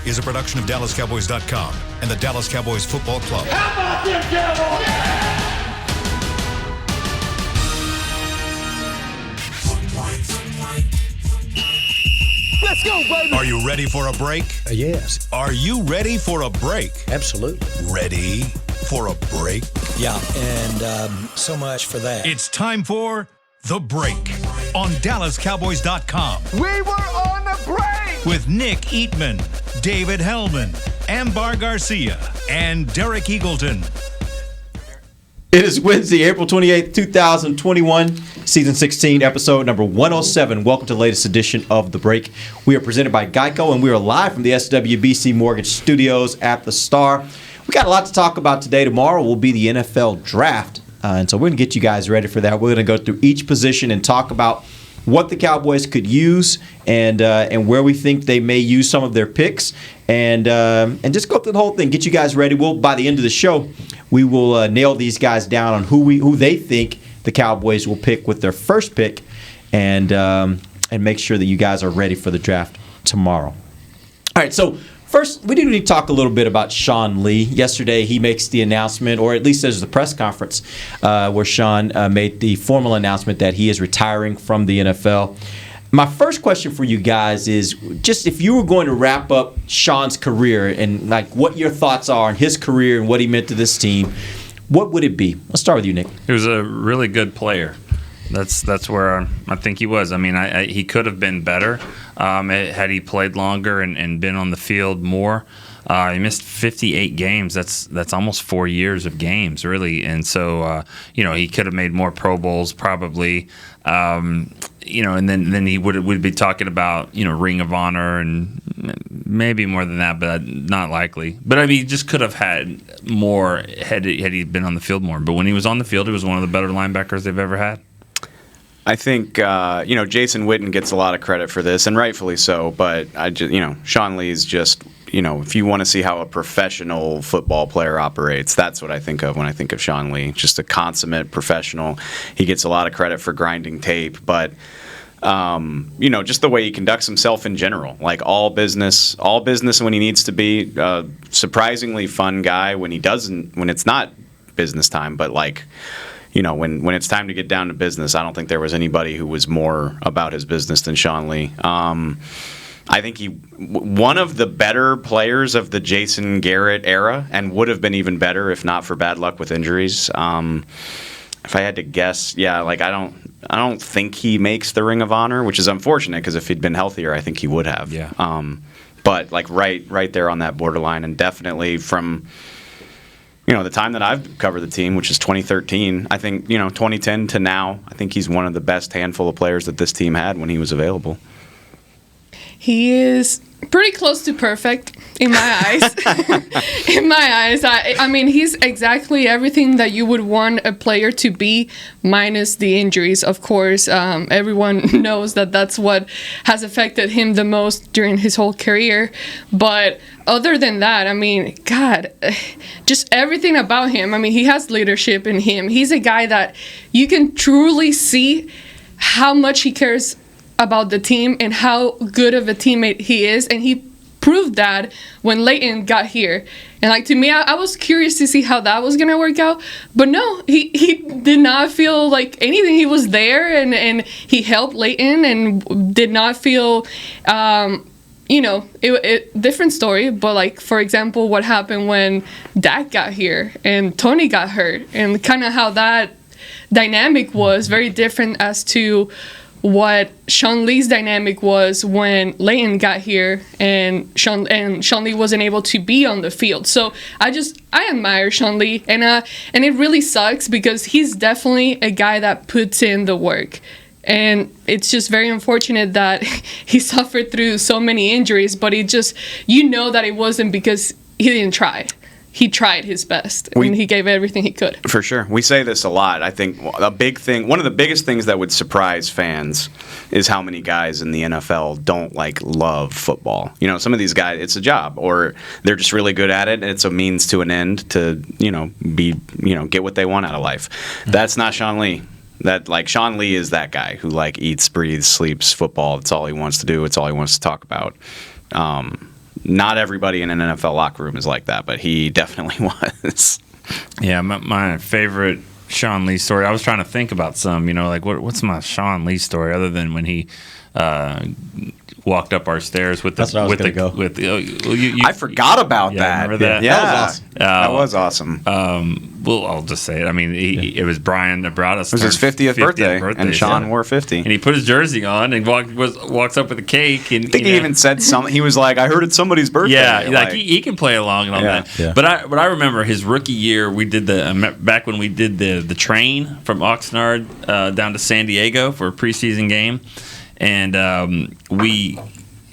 is a production of DallasCowboys.com and the Dallas Cowboys Football Club. How about them Cowboys? Let's go, baby. Are you ready for a break? Yes. Are you ready for a break? Absolutely. Ready for a break? Yeah, and so much for that. It's time for The Break on DallasCowboys.com. We were on the break. With Nick Eatman, David Hellman, Ambar Garcia, and Derek Eagleton. It is Wednesday, April 28th, 2021, Season 16, Episode number 107. Welcome to the latest edition of The Break. We are presented by Geico, and we are live from the SWBC Mortgage Studios at the Star. We got a lot to talk about today. Tomorrow will be the NFL Draft, and so we're going to get you guys ready for that. We're going to go through each position and talk about what the Cowboys could use and where we think they may use some of their picks, and just go through the whole thing. Get you guys ready. By the end of the show, we will nail these guys down on who they think the Cowboys will pick with their first pick, and make sure that you guys are ready for the draft tomorrow. All right, so first, we do need to talk a little bit about Sean Lee. Yesterday, he makes the announcement, or at least there's the press conference where Sean made the formal announcement that he is retiring from the NFL. My first question for you guys is just if you were going to wrap up Sean's career and like what your thoughts are on his career and what he meant to this team, what would it be? Let's start with you, Nick. He was a really good player. That's where I think he was. I mean, he could have been better had he played longer and been on the field more. He missed 58 games. That's almost 4 years of games, really. And so, he could have made more Pro Bowls probably. And then he would be talking about, Ring of Honor and maybe more than that, but not likely. But, I mean, he just could have had more had he been on the field more. But when he was on the field, he was one of the better linebackers they've ever had. I think Jason Witten gets a lot of credit for this, and rightfully so. But Sean Lee's just if you want to see how a professional football player operates, that's what I think of when I think of Sean Lee. Just a consummate professional. He gets a lot of credit for grinding tape, but just the way he conducts himself in general, like all business when he needs to be. Surprisingly fun guy when it's not business time, but when it's time to get down to business, I don't think there was anybody who was more about his business than Sean Lee. I think one of the better players of the Jason Garrett era, and would have been even better if not for bad luck with injuries. If I had to guess, I don't think he makes the Ring of Honor, which is unfortunate because if he'd been healthier, I think he would have. Yeah. But right there on that borderline, and definitely from the time that I've covered the team, which is 2013, I think, 2010 to now, I think he's one of the best handful of players that this team had when he was available. He is pretty close to perfect in my eyes. In my eyes. I mean, he's exactly everything that you would want a player to be, minus the injuries. Of course, everyone knows that that's what has affected him the most during his whole career. But other than that, I mean, God, just everything about him. I mean, he has leadership in him. He's a guy that you can truly see how much he cares about the team and how good of a teammate he is, and he proved that when Leighton got here. And to me, I was curious to see how that was gonna work out, but no, he did not feel like anything. He was there and he helped Leighton and did not feel different story, but for example, what happened when Dak got here and Tony got hurt, and kind of how that dynamic was very different as to what Sean Lee's dynamic was when Leighton got here and Sean Lee wasn't able to be on the field. So I admire Sean Lee, and it really sucks because he's definitely a guy that puts in the work. And it's just very unfortunate that he suffered through so many injuries, but that it wasn't because he didn't try. He tried his best, and he gave everything he could. For sure. We say this a lot. I think one of the biggest things that would surprise fans is how many guys in the NFL don't love football. Some of these guys, it's a job, or they're just really good at it, and it's a means to an end to, get what they want out of life. That's not Sean Lee. Sean Lee is that guy who eats, breathes, sleeps football. It's all he wants to do. It's all he wants to talk about. not everybody in an NFL locker room is like that, but he definitely was. Yeah, my favorite Sean Lee story. I was trying to think about some, like what's my Sean Lee story other than when he walked up our stairs with the. That's what I was gonna go. I forgot about that. Remember that? Yeah, That was awesome. that was awesome. Well, I'll just say it. I mean, it was Brian that brought us. It was his 50th birthday, and Sean wore 50. And he put his jersey on and walks up with a cake. And I think he even said something. He was like, "I heard it's somebody's birthday." Yeah, like he can play along and all that. Yeah. But I remember his rookie year. We did back when we did the train from Oxnard down to San Diego for a preseason game, and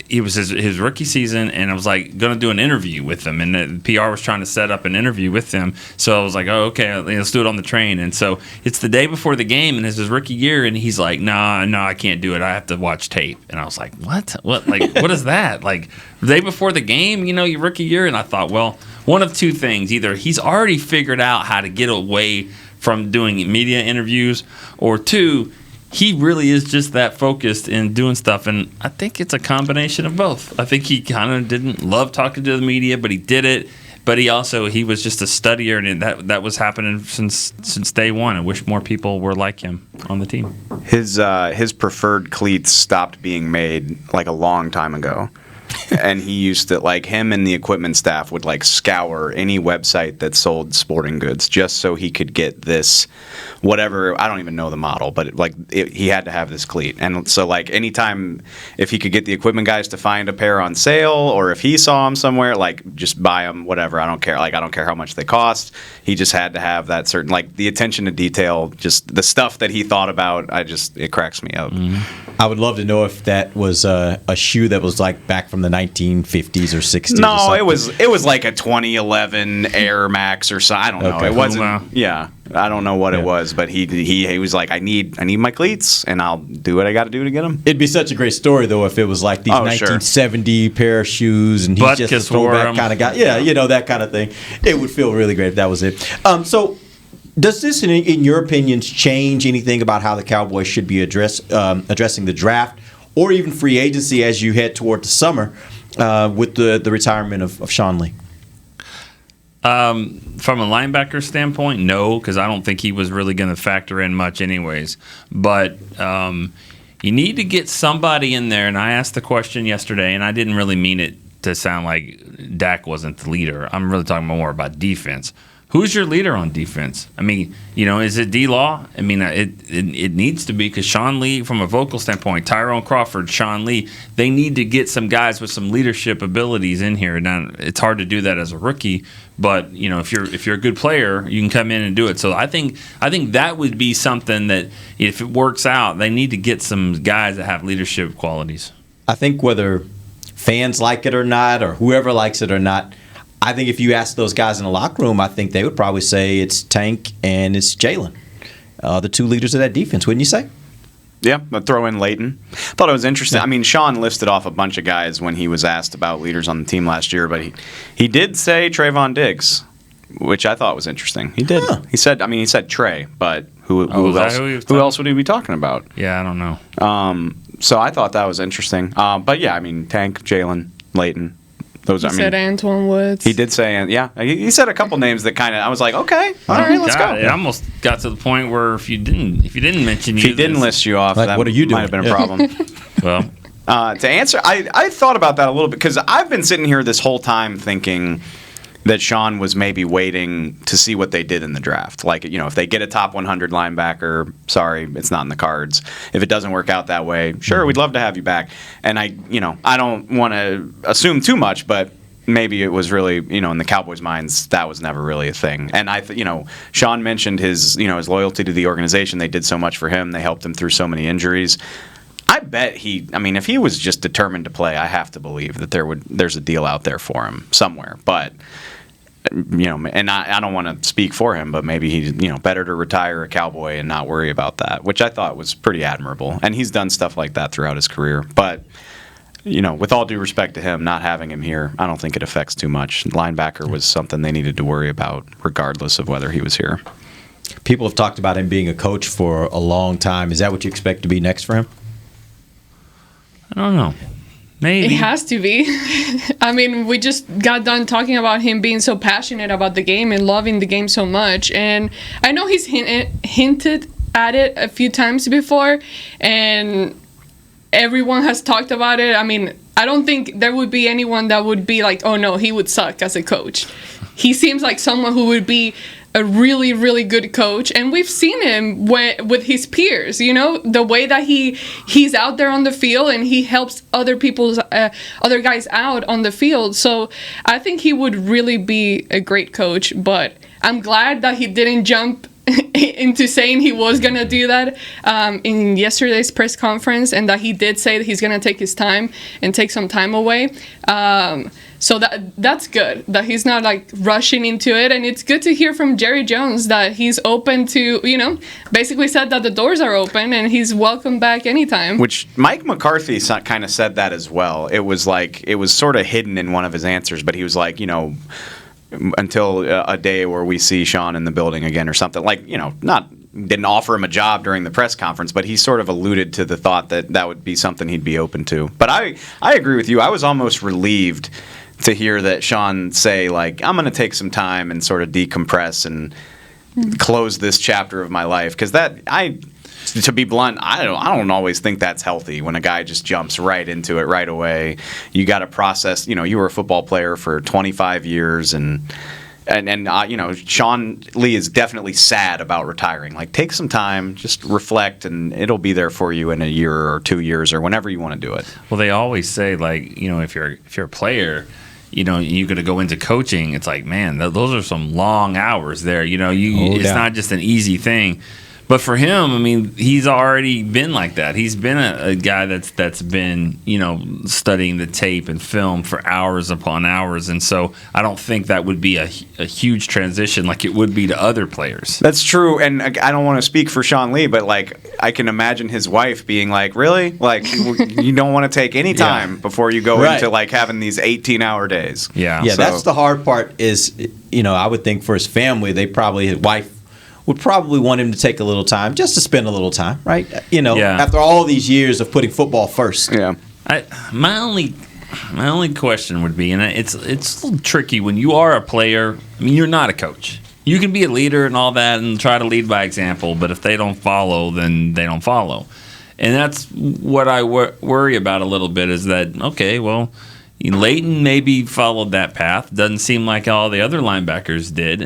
it was his rookie season, and I was like going to do an interview with him, and the PR was trying to set up an interview with him. So I was like, "Oh, okay, let's do it on the train." And so it's the day before the game, and it's his rookie year, and he's like, "No, I can't do it. I have to watch tape." And I was like, "What? Like, what is that? Like, the day before the game, your rookie year?" And I thought, well, one of two things: either he's already figured out how to get away from doing media interviews, or two, he really is just that focused in doing stuff, and I think it's a combination of both. I think he kind of didn't love talking to the media, but he did it. But he was just a studier, and that was happening since day one. I wish more people were like him on the team. His preferred cleats stopped being made like a long time ago. And he used to, like, him and the equipment staff would like scour any website that sold sporting goods just so he could get this, whatever, I don't even know the model, but he had to have this cleat. And so like anytime if he could get the equipment guys to find a pair on sale, or if he saw them somewhere, like just buy them, whatever, I don't care. Like I don't care how much they cost. He just had to have that certain, like the attention to detail, just the stuff that he thought about. It cracks me up. Mm-hmm. I would love to know if that was a shoe that was like back from the 1950s or 60s. No, or it was like a 2011 Air Max or something. I don't know. Okay. It wasn't. Yeah, I don't know what it was, but he was like, I need my cleats, and I'll do what I got to do to get them. It'd be such a great story though if it was like these 1970 pair of shoes, and he's Butkus just a throwback kind of guy. Yeah, that kind of thing. It would feel really great if that was it. So. Does this, in your opinions, change anything about how the Cowboys should be addressing the draft or even free agency as you head toward the summer with the retirement of Sean Lee? From a linebacker standpoint, no, because I don't think he was really going to factor in much anyways. But you need to get somebody in there, and I asked the question yesterday, and I didn't really mean it to sound like Dak wasn't the leader. I'm really talking more about defense. Who's your leader on defense? I mean, is it D-Law? I mean, it needs to be, because Sean Lee, from a vocal standpoint, Tyrone Crawford, Sean Lee, they need to get some guys with some leadership abilities in here. Now, it's hard to do that as a rookie, but if you're a good player, you can come in and do it. So I think that would be something that, if it works out, they need to get some guys that have leadership qualities. I think whether fans like it or not, or whoever likes it or not, I think if you ask those guys in the locker room, I think they would probably say it's Tank and it's Jaylen, the two leaders of that defense, wouldn't you say? Yeah, but throw in Leighton. Thought it was interesting. I mean, Sean listed off a bunch of guys when he was asked about leaders on the team last year, but he did say Trayvon Diggs, which I thought was interesting. He did. Huh. He said Trey, but who else would he be talking about? Yeah, I don't know. So I thought that was interesting. But yeah, I mean, Tank, Jaylen, Leighton. He said Antoine Woods. He did say, yeah. He said a couple names that kind of, I was like, okay, all right, let's go. It almost got to the point where if you didn't mention if he didn't list you off, like, that what are you doing? might have been a problem. Well, to answer, I thought about that a little bit, because I've been sitting here this whole time thinking that Sean was maybe waiting to see what they did in the draft. Like, if they get a top 100 linebacker, sorry, it's not in the cards. If it doesn't work out that way, sure, we'd love to have you back. And I don't want to assume too much, but maybe it was really, in the Cowboys' minds, that was never really a thing. And Sean mentioned his loyalty to the organization. They did so much for him. They helped him through so many injuries. I bet if he was just determined to play, I have to believe that there's a deal out there for him somewhere. But and I don't want to speak for him, but maybe he's better to retire a Cowboy and not worry about that, which I thought was pretty admirable. And he's done stuff like that throughout his career. But with all due respect to him, not having him here, I don't think it affects too much. Linebacker was something they needed to worry about, regardless of whether he was here. People have talked about him being a coach for a long time. Is that what you expect to be next for him? I don't know. Maybe. It has to be. I mean, we just got done talking about him being so passionate about the game and loving the game so much. And I know he's hinted at it a few times before, and everyone has talked about it. I mean, I don't think there would be anyone that would be like, oh no, he would suck as a coach. He seems like someone who would be a really, really good coach, and we've seen him with his peers. You know, the way that he's out there on the field and he helps other guys out on the field. So I think he would really be a great coach. But I'm glad that he didn't jump into saying he was gonna do that in yesterday's press conference, and that he did say that he's gonna take his time and take some time away. So that's good that he's not like rushing into it, and it's good to hear from Jerry Jones that he's open to, basically said that the doors are open and he's welcome back anytime. Which Mike McCarthy kind of said that as well. It was sort of hidden in one of his answers, but he was like, until a day where we see Sean in the building again or something, like, didn't offer him a job during the press conference, but he sort of alluded to the thought that would be something he'd be open to. But I agree with you. I was almost relieved to hear that Sean say, like, I'm going to take some time and sort of decompress and close this chapter of my life, because to be blunt, I don't always think that's healthy when a guy just jumps right into it right away. You got to process. You were a football player for 25 years, and Sean Lee is definitely sad about retiring. Like, take some time, just reflect, and it'll be there for you in a year or 2 years or whenever you want to do it. Well, they always say, like, if you're a player, you're going to go into coaching. It's like, man, those are some long hours there. It's not just an easy thing. But for him, I mean, he's already been like that. He's been a guy that's been, studying the tape and film for hours upon hours. And so I don't think that would be a huge transition like it would be to other players. That's true. And I don't want to speak for Sean Lee, but, like, I can imagine his wife being like, really? Like, you don't want to take any time before you go into, like, having these 18-hour days. Yeah. Yeah, that's the hard part is, I would think for his family, his wife would probably want him to take a little time, just to spend a little time, right? After all these years of putting football first. Yeah. My only question would be, and it's a little tricky when you are a player. I mean, you're not a coach. You can be a leader and all that and try to lead by example, but if they don't follow, then they don't follow. And that's what I worry about a little bit, is that, okay, well, Leighton maybe followed that path. Doesn't seem like all the other linebackers did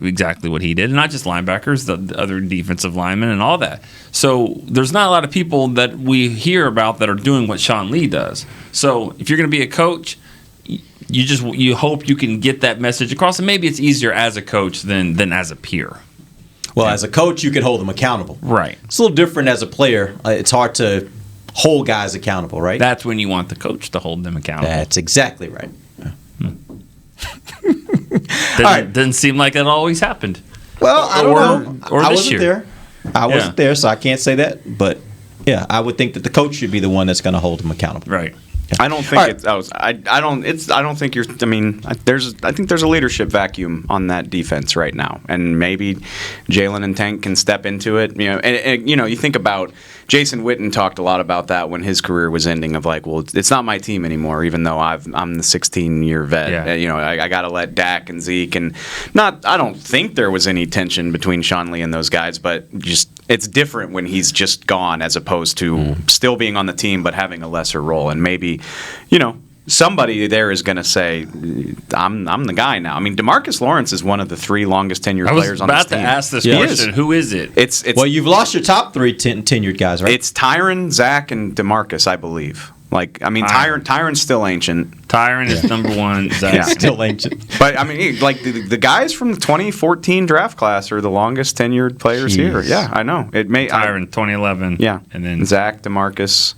exactly what he did. And not just linebackers, the other defensive linemen and all that. So there's not a lot of people that we hear about that are doing what Sean Lee does. So if you're going to be a coach, you hope you can get that message across. And maybe it's easier as a coach than as a peer. Well, as a coach, you can hold them accountable. Right. It's a little different as a player. It's hard to hold guys accountable, right? That's when you want the coach to hold them accountable. That's exactly right. Doesn't seem like that always happened. Well, I don't know. Or I this wasn't year. there. I wasn't there, so I can't say that. But yeah, I would think that the coach should be the one that's going to hold them accountable. Right. I don't think I don't think you're. I mean, I think there's a leadership vacuum on that defense right now, and maybe Jaylen and Tank can step into it. And you think about Jason Witten talked a lot about that when his career was ending. Of like, well, it's not my team anymore, even though I'm the 16-year vet. Yeah. I got to let Dak and Zeke and not. I don't think there was any tension between Sean Lee and those guys, but just it's different when he's just gone as opposed to still being on the team but having a lesser role. And maybe, somebody there is going to say, I'm the guy now. I mean, DeMarcus Lawrence is one of the 3 longest tenured players on this team. I was about to ask this question. Who is it? It's well, you've lost your top 3 tenured guys, right? It's Tyron, Zach, and DeMarcus, I believe. Tyron's still ancient. Tyron is number 1. Zach. Still ancient. But, I mean, the guys from the 2014 draft class are the longest tenured players here. Yeah, I know. Tyron, 2011. Yeah. And then Zach, DeMarcus.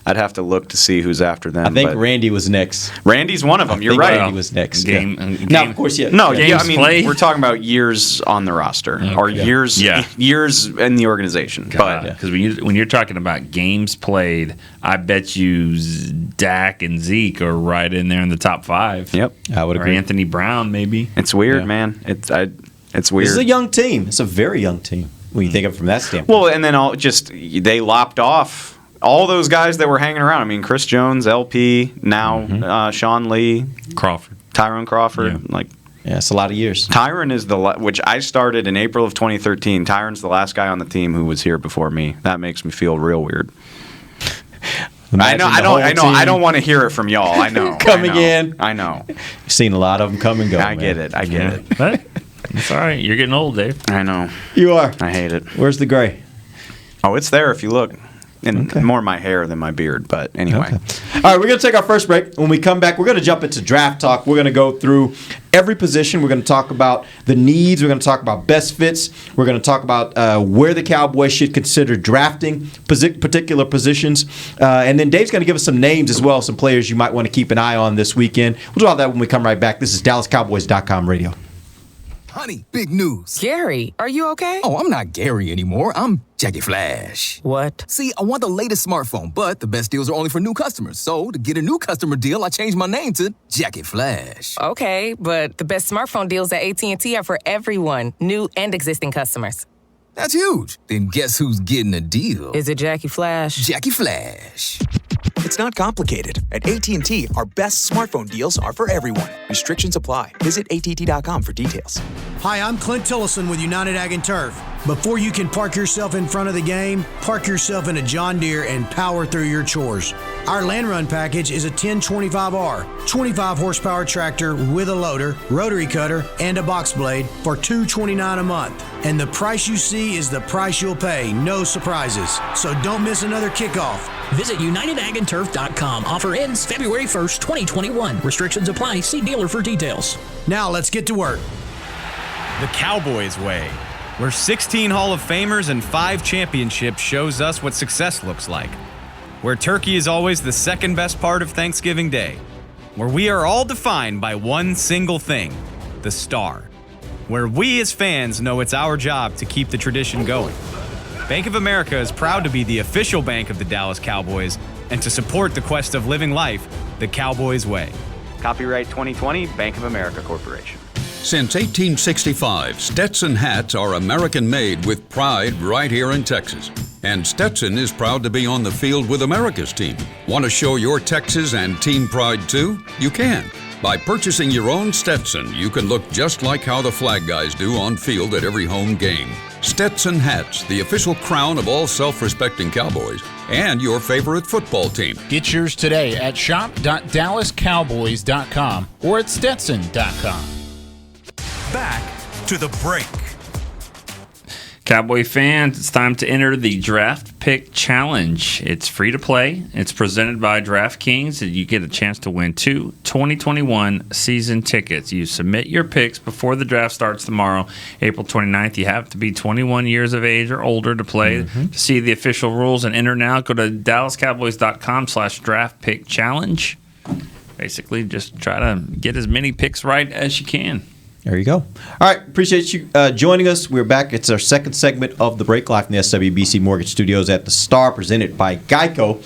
I'd have to look to see who's after them. I think Randy was next. Randy's one of them. You're right. Randy was next. Now, of course, yeah. No, games I mean, played? we're talking about years on the roster or years in the organization. Because when you're talking about games played, I bet you Dak and Zeke are right in there in the top 5. Yep, I would agree. Or Anthony Brown, maybe. It's weird, man. It's weird. This is a young team. It's a very young team when you think of it from that standpoint. Well, and then they lopped off all those guys that were hanging around. I mean, Chris Jones, LP, now Sean Lee, Crawford. Tyrone Crawford. Yeah, it's a lot of years. Tyron is which I started in April of 2013. Tyron's the last guy on the team who was here before me. That makes me feel real weird. I don't want to hear it from y'all. I know. In. I know. You've seen a lot of them come and go. I get it. But it's all right. You're getting old, Dave. I know. You are. I hate it. Where's the gray? Oh, it's there if you look. And more my hair than my beard, but anyway. Okay. All right, we're going to take our first break. When we come back, we're going to jump into draft talk. We're going to go through every position. We're going to talk about the needs. We're going to talk about best fits. We're going to talk about where the Cowboys should consider drafting particular positions. And then Dave's going to give us some names as well, some players you might want to keep an eye on this weekend. We'll do all that when we come right back. This is DallasCowboys.com radio. Honey, big news. Gary, are you okay? Oh, I'm not Gary anymore. I'm Jackie Flash. What? See, I want the latest smartphone, but the best deals are only for new customers. So, to get a new customer deal, I changed my name to Jackie Flash. Okay, but the best smartphone deals at AT&T are for everyone, new and existing customers. That's huge. Then guess who's getting a deal? Is it Jackie Flash? Jackie Flash. It's not complicated. At AT&T, our best smartphone deals are for everyone. Restrictions apply. Visit att.com for details. Hi, I'm Clint Tillison with United Ag and Turf. Before you can park yourself in front of the game, park yourself in a John Deere and power through your chores. Our Land Run package is a 1025R, 25 horsepower tractor with a loader, rotary cutter, and a box blade for $229 a month. And the price you see is the price you'll pay, no surprises. So don't miss another kickoff. Visit UnitedAgAndTurf.com. Offer ends February 1st, 2021. Restrictions apply. See dealer for details. Now let's get to work. The Cowboys way, where 16 Hall of Famers and 5 championships shows us what success looks like. Where turkey is always the second best part of Thanksgiving Day. Where we are all defined by one single thing, the star. Where we as fans know it's our job to keep the tradition going. Bank of America is proud to be the official bank of the Dallas Cowboys and to support the quest of living life the Cowboys way. Copyright 2020, Bank of America Corporation. Since 1865, Stetson hats are American-made with pride right here in Texas. And Stetson is proud to be on the field with America's team. Want to show your Texas and team pride too? You can. By purchasing your own Stetson, you can look just like how the flag guys do on field at every home game. Stetson hats, the official crown of all self-respecting Cowboys and your favorite football team. Get yours today at shop.dallascowboys.com or at stetson.com. Back to the break. Cowboy fans, it's time to enter the Draft Pick Challenge. It's free to play. It's presented by DraftKings, and you get a chance to win 2 2021 season tickets. You submit your picks before the draft starts tomorrow, April 29th. You have to be 21 years of age or older to play. To see the official rules and enter now, go to dallascowboys.com/draftpickchallenge. Basically, just try to get as many picks right as you can. There you go. All right. Appreciate you joining us. We're back. It's our second segment of the break, live from the SWBC Mortgage Studios at the Star, presented by Geico.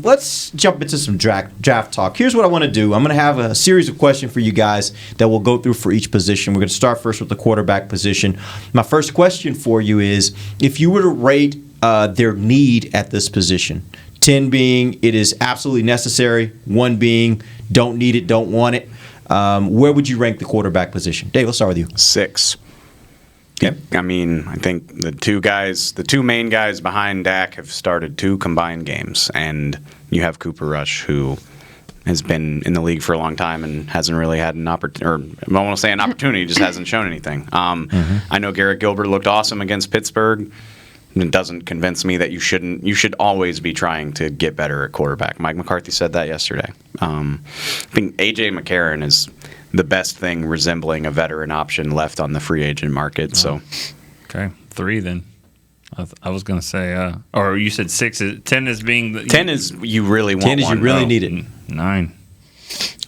Let's jump into some draft talk. Here's what I want to do. I'm going to have a series of questions for you guys that we'll go through for each position. We're going to start first with the quarterback position. My first question for you is, if you were to rate their need at this position, 10 being it is absolutely necessary, 1 being don't need it, don't want it, where would you rank the quarterback position? Dave, let's start with you. 6. Okay. I mean, I think the two main guys behind Dak have started 2 combined games, and you have Cooper Rush, who has been in the league for a long time and hasn't really had an opportunity, or I don't want to say an opportunity, just hasn't shown anything. I know Garrett Gilbert looked awesome against Pittsburgh. It doesn't convince me that you should always be trying to get better at quarterback. Mike McCarthy said that yesterday. I think A.J. McCarron is the best thing resembling a veteran option left on the free agent market. So, okay, 3 then. I was going to say, or you said 6. 10 is being 10 is you really want 10 is one. you really need it. 9.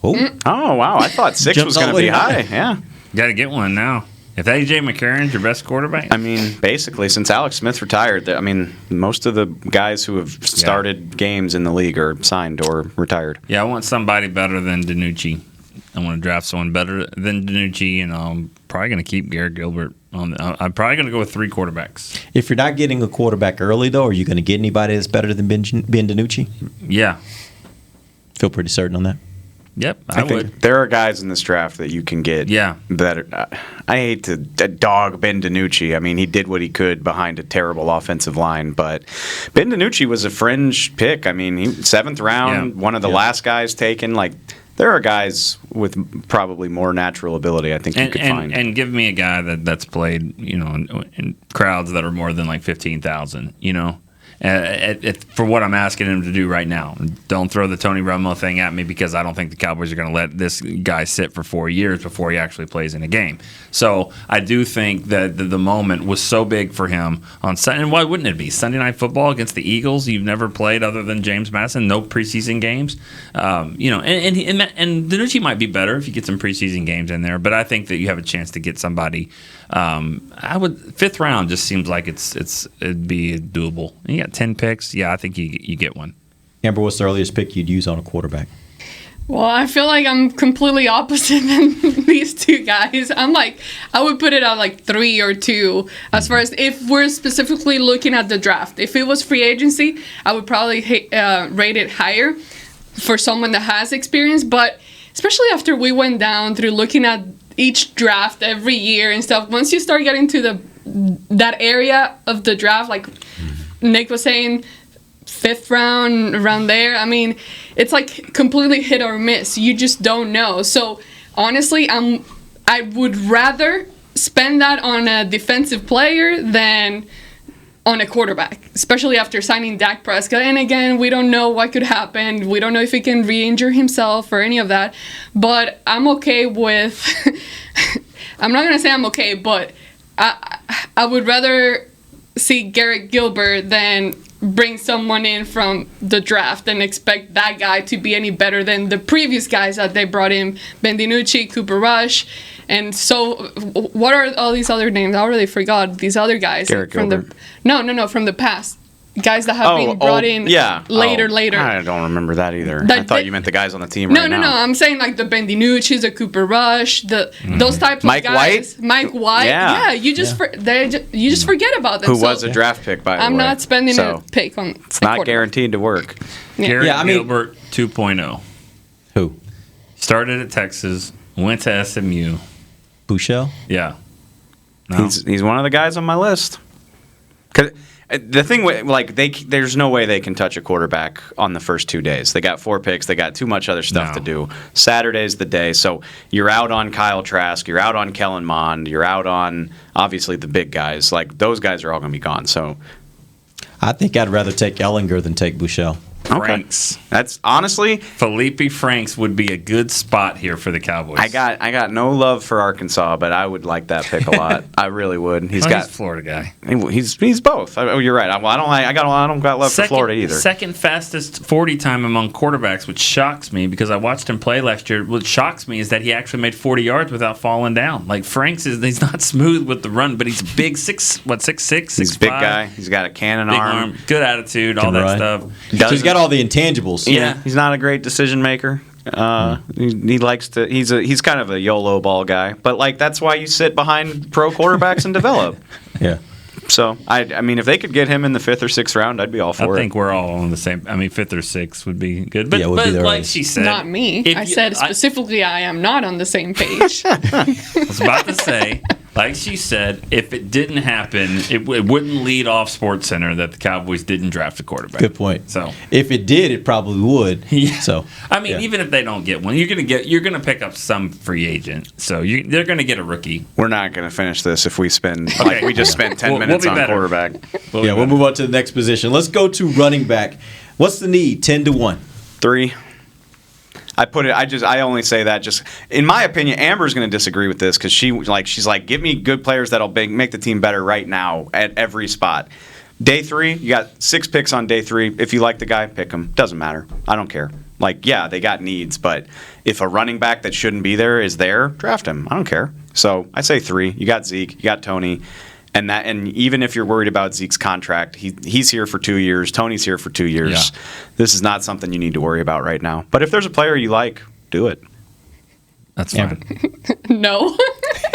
Oh wow! I thought 6 was going to be high. Yeah, got to get one now. If A.J. McCarron's your best quarterback? I mean, basically, since Alex Smith retired, I mean, most of the guys who have started games in the league are signed or retired. Yeah, I want somebody better than DiNucci. I want to draft someone better than DiNucci, and I'm probably going to keep Garrett Gilbert on. I'm probably going to go with 3 quarterbacks. If you're not getting a quarterback early, though, are you going to get anybody that's better than Ben DiNucci? Yeah. Feel pretty certain on that? Yep, I think there are guys in this draft that you can get. Yeah. That I hate to dog Ben DiNucci. I mean, he did what he could behind a terrible offensive line, but Ben DiNucci was a fringe pick. I mean, 7th round, one of the last guys taken. Like, there are guys with probably more natural ability. I think you could find. And give me a guy that's played, in crowds that are more than like 15,000. For what I'm asking him to do right now. Don't throw the Tony Romo thing at me, because I don't think the Cowboys are going to let this guy sit for 4 years before he actually plays in a game. So I do think that the moment was so big for him on Sunday. And why wouldn't it be? Sunday Night Football against the Eagles. You've never played other than James Madison. No preseason games. And DiNucci might be better if you get some preseason games in there. But I think that you have a chance to get somebody. 5th round just seems like it'd be doable. And you got 10 picks. Yeah, I think you get one. Amber, what's the earliest pick you'd use on a quarterback? Well, I feel like I'm completely opposite than these two guys. I would put it at like 3 or 2 as far as if we're specifically looking at the draft. If it was free agency, I would probably rate it higher for someone that has experience. But especially after we went down through looking at each draft every year and stuff, once you start getting to that area of the draft, like Nick was saying, 5th round, around there, I mean, it's like completely hit or miss. You just don't know. So honestly, I would rather spend that on a defensive player than on a quarterback, especially after signing Dak Prescott. And again, we don't know what could happen. We don't know if he can re-injure himself or any of that. But I'm okay with I'm not going to say I'm okay, but I would rather see Garrett Gilbert than bring someone in from the draft and expect that guy to be any better than the previous guys that they brought in, Ben DiNucci, Cooper Rush. And so what are all these other names? I already forgot these other guys. Garrett from Gilbert. From the past. Guys that have been brought in later. I don't remember that either. I thought you meant the guys on the team right now. No. I'm saying like the Ben DiNucci's, the Cooper Rush, those types of guys. Mike White. Yeah. You just forget about them. Who was a draft pick, by the way. I'm not spending a pick on. It's not guaranteed to work. Garrett Gilbert 2.0. Who? Started at Texas, went to SMU. Bouchel? Yeah. No. He's one of the guys on my list. 'Cause the thing, there's no way they can touch a quarterback on the first 2 days. They got 4 picks. They got too much other stuff to do. Saturday's the day. So you're out on Kyle Trask. You're out on Kellen Mond. You're out on, obviously, the big guys. Like, those guys are all going to be gone. So I think I'd rather take Ellinger than take Bouchel. Franks. That's honestly, Felipe Franks would be a good spot here for the Cowboys. I got no love for Arkansas, but I would like that pick a lot. I really would. He's a Florida guy. He's both. You're right. I don't got love for Florida either. Second fastest 40 time among quarterbacks, which shocks me because I watched him play last year. What shocks me is that he actually made 40 yards without falling down. Like Franks he's not smooth with the run, but he's a big 6'6", He's a big guy. He's got a cannon arm, good attitude, all that stuff. He's got all the intangibles. Yeah, he's not a great decision maker. He likes to. He's kind of a YOLO ball guy, but that's why you sit behind pro quarterbacks and develop. Yeah. So I mean, if they could get him in the 5th or 6th round, I'd be all for it. I think we're all on the same. I mean, 5th or 6th would be good. But, she said, not me. I said specifically, I am not on the same page. I was about to say. Like she said, if it didn't happen, it wouldn't lead off SportsCenter that the Cowboys didn't draft a quarterback. Good point. So if it did, it probably would. Yeah. So I mean, even if they don't get one, you're gonna pick up some free agent. So they're gonna get a rookie. We're not gonna finish this if we spend we just spent 10 minutes on quarterback. We'll move on to the next position. Let's go to running back. What's the need? 10-1. 3. I only say that just in my opinion. Amber's going to disagree with this because she's like, give me good players that'll make the team better right now at every spot. Day 3, you got 6 picks on day 3. If you like the guy, pick him. Doesn't matter. I don't care. They got needs, but if a running back that shouldn't be there is there, draft him. I don't care. So I say 3. You got Zeke, you got Tony. And even if you're worried about Zeke's contract, he's here for 2 years. Tony's here for 2 years. Yeah. This is not something you need to worry about right now. But if there's a player you like, do it. That's fine. No.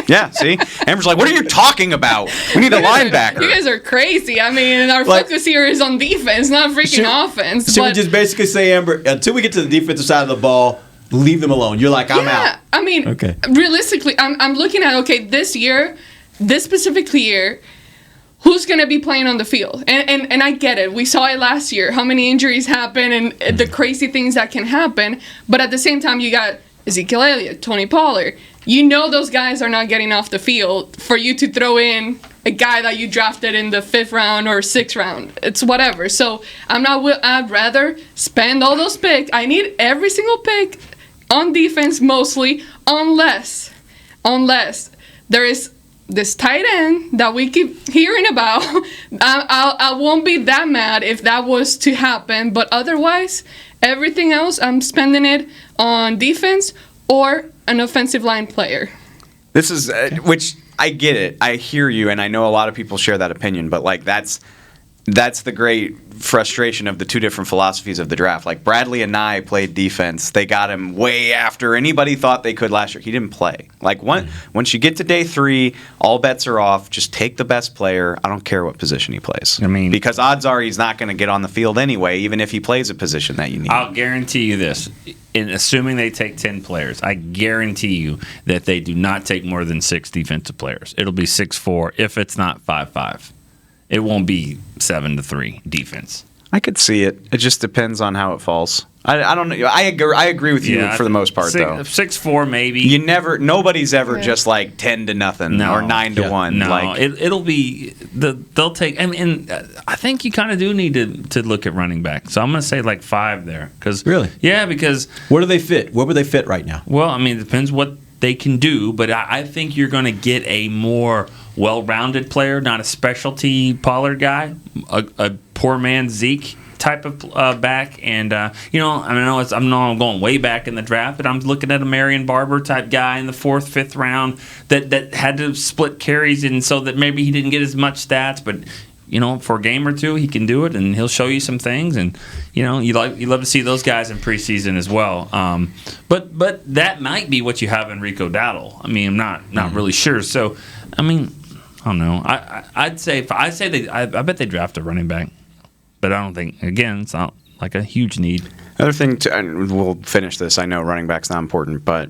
Yeah, see? Amber's like, what are you talking about? We need a linebacker. You guys are crazy. I mean, our focus here is on defense, not freaking offense. Should we just basically say, Amber, until we get to the defensive side of the ball, leave them alone? You're like, I'm out. I mean, realistically, I'm looking at, this year, this specific year, who's going to be playing on the field? And I get it. We saw it last year, how many injuries happen and the crazy things that can happen. But at the same time, you got Ezekiel Elliott, Tony Pollard. You know those guys are not getting off the field for you to throw in a guy that you drafted in the 5th round or 6th round. It's whatever. So I'd rather spend all those picks. I need every single pick on defense mostly, unless there is this tight end that we keep hearing about. I won't be that mad if that was to happen, but otherwise, everything else, I'm spending it on defense or an offensive line player. This is, which I get it. I hear you, and I know a lot of people share that opinion, but like that's the great frustration of the two different philosophies of the draft. Like Bradley and Nye played defense. They got him way after anybody thought they could last year. He didn't play. Like once you get to day 3, all bets are off. Just take the best player. I don't care what position he plays. I mean, because odds are he's not going to get on the field anyway, even if he plays a position that you need. I'll guarantee you this. In assuming they take 10 players, I guarantee you that they do not take more than 6 defensive players. It'll be 6-4 if it's not 5-5. It won't be 7-3 defense. I could see it. It just depends on how it falls. I don't know. I agree with you for the most part, though. 6-4 maybe. Nobody's ever just like 10-0 or 9-1. No, like it'll be they'll take. And I think you kind of do need to look at running back. So I'm going to say like 5 there. Really? Yeah, because where do they fit? Where would they fit right now? Well, I mean, it depends what they can do, but I think you're going to get a more well-rounded player, not a specialty Pollard guy, a poor man Zeke type of back. And I know I'm going way back in the draft, but I'm looking at a Marion Barber type guy in the 4th, 5th round that had to split carries, and so that maybe he didn't get as much stats, but for a game or two, he can do it, and he'll show you some things. And you love to see those guys in preseason as well. But that might be what you have in Rico Dowdle. I mean, I'm not really sure. So, I mean, I don't know. I bet they draft a running back, but I don't think. Again, it's not like a huge need. Another thing, and we'll finish this. I know running back's not important, but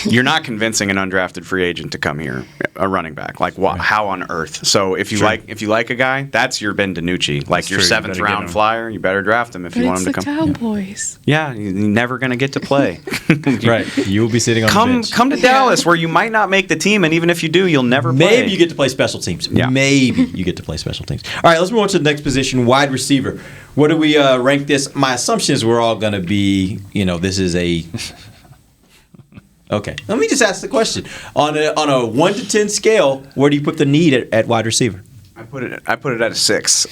you're not convincing an undrafted free agent to come here, a running back. Like, how on earth? So if you like a guy, that's your Ben DiNucci. Like your 7th round flyer, you better draft him if you want him to come. It's the Cowboys. Yeah, you're never going to get to play. Right. You will be sitting on the bench. Come to Dallas, where you might not make the team, and even if you do, you'll never play. Maybe you get to play special teams. Yeah. Maybe you get to play special teams. All right, let's move on to the next position, wide receiver. What do we rank this? My assumption is we're all going to be, this is a... Okay, let me just ask the question. On a 1 to 10 scale, where do you put the need at wide receiver? I put it at a 6.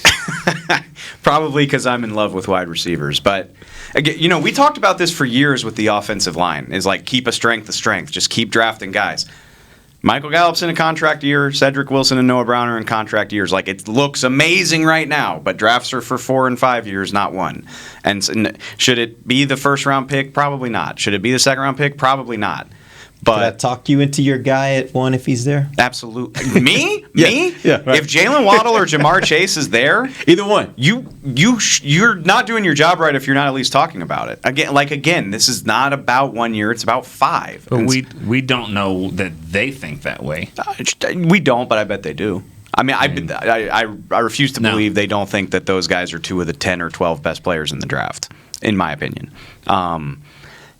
Probably because I'm in love with wide receivers. But again, we talked about this for years with the offensive line. Is like keep a strength. Just keep drafting guys. Michael Gallup's in a contract year. Cedric Wilson and Noah Brown are in contract years. Like, it looks amazing right now, but drafts are for 4 and 5 years, not 1. And should it be the 1st round pick? Probably not. Should it be the 2nd round pick? Probably not. But did that talk you into your guy at 1 if he's there? Absolutely. Me? Me? Yeah. Right. If Jaylen Waddle or Jamar Chase is there, either one, you're not doing your job right if you're not at least talking about it. Again, this is not about 1 year; it's about 5. But we don't know that they think that way. We don't, but I bet they do. I mean, I refuse to believe they don't think that those guys are 2 of the 10 or 12 best players in the draft, in my opinion.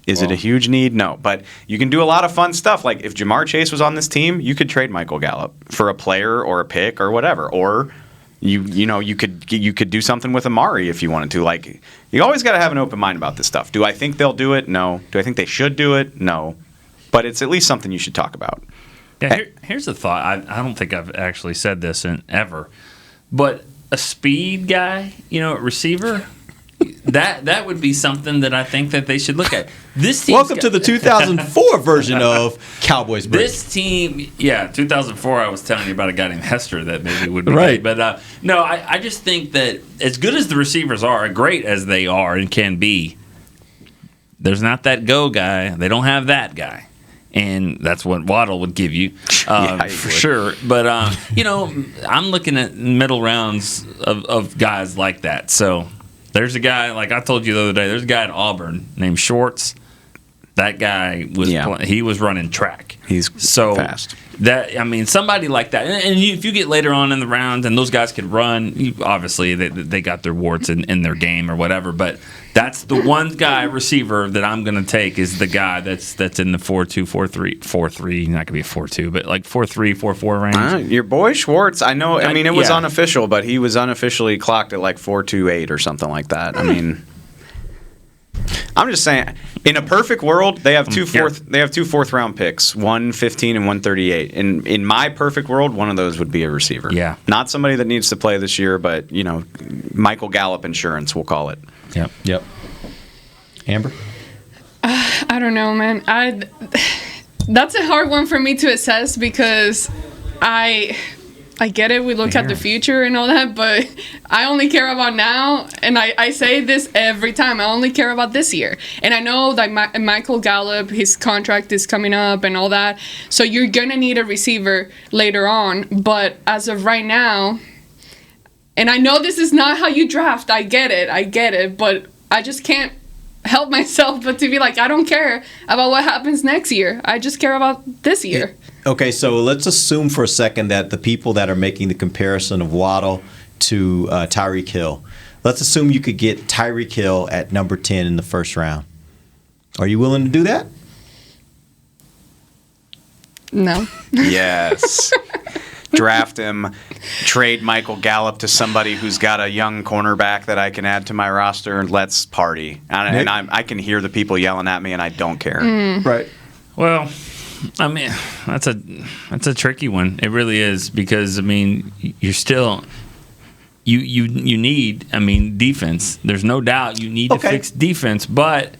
Is it a huge need? No, but you can do a lot of fun stuff. Like if Jamar Chase was on this team, you could trade Michael Gallup for a player or a pick or whatever, or you could do something with Amari if you wanted to. Like, you always got to have an open mind about this stuff. Do I think they'll do it? No. Do I think they should do it? No. But it's at least something you should talk about. Yeah, here's a thought. I don't think I've actually said this ever, but a speed guy, receiver. That would be something that I think that they should look at. This team. Welcome to the 2004 version of Cowboys Break. This team, 2004. I was telling you about a guy named Hester that maybe would be right. Good. But no, I just think that as good as the receivers are, great as they are and can be, there's not that go guy. They don't have that guy. and that's what Waddle would give you for sure. But I'm looking at middle rounds of guys like that. So there's a guy, like I told you the other day, there's a guy at Auburn named Schwartz. That guy was he was running track. He's so fast. Somebody like that, and if you get later on in the round and those guys could run, obviously they got their warts in their game or whatever. But that's the one guy receiver that I'm going to take is the guy that's in the 4.2, 4.3, 4.3. Not going to be a 4.2, but like 4.3, 4.4 range. Your boy Schwartz, I know. I mean, it was unofficial, but he was unofficially clocked at like 4.28 or something like that. I mean. I'm just saying, in a perfect world, they have two fourth round picks, 115 and 138. In my perfect world, one of those would be a receiver. Yeah, not somebody that needs to play this year, but Michael Gallup insurance, we'll call it. Yep. Amber, I don't know, man. That's a hard one for me to assess because I get it. We look at the future and all that, but I only care about now. And I say this every time. I only care about this year. And I know that Michael Gallup, his contract is coming up and all that. So you're going to need a receiver later on. But as of right now, and I know this is not how you draft. I get it. But I just can't help myself but to be like, I don't care about what happens next year. I just care about this year. Okay, so let's assume for a second that the people that are making the comparison of Waddle to Tyreek Hill, let's assume you could get Tyreek Hill at number 10 in the first round. Are you willing to do that? No. Yes. Draft him, trade Michael Gallup to somebody who's got a young cornerback that I can add to my roster, and let's party. And I can hear the people yelling at me, and I don't care. Right. Well, I mean, that's a tricky one. It really is because you're still you need defense. There's no doubt you need to fix defense, but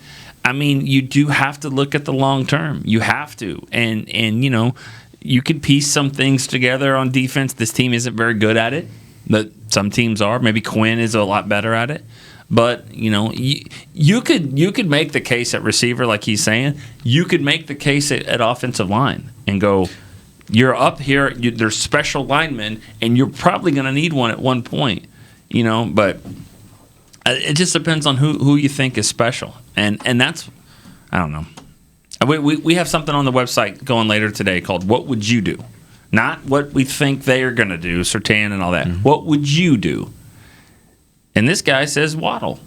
you do have to look at the long term. You have to, and you could piece some things together on defense. This team isn't very good at it, but some teams are. Maybe Quinn is a lot better at it. But you could make the case at receiver, like he's saying. You could make the case at offensive line and go, you're up here. There's special linemen, and you're probably going to need one at one point. But it just depends on who you think is special, and that's I don't know. We have something on the website going later today called "What Would You Do?" Not what we think they are going to do, Surtain and all that. Mm-hmm. What would you do? And this guy says Waddle,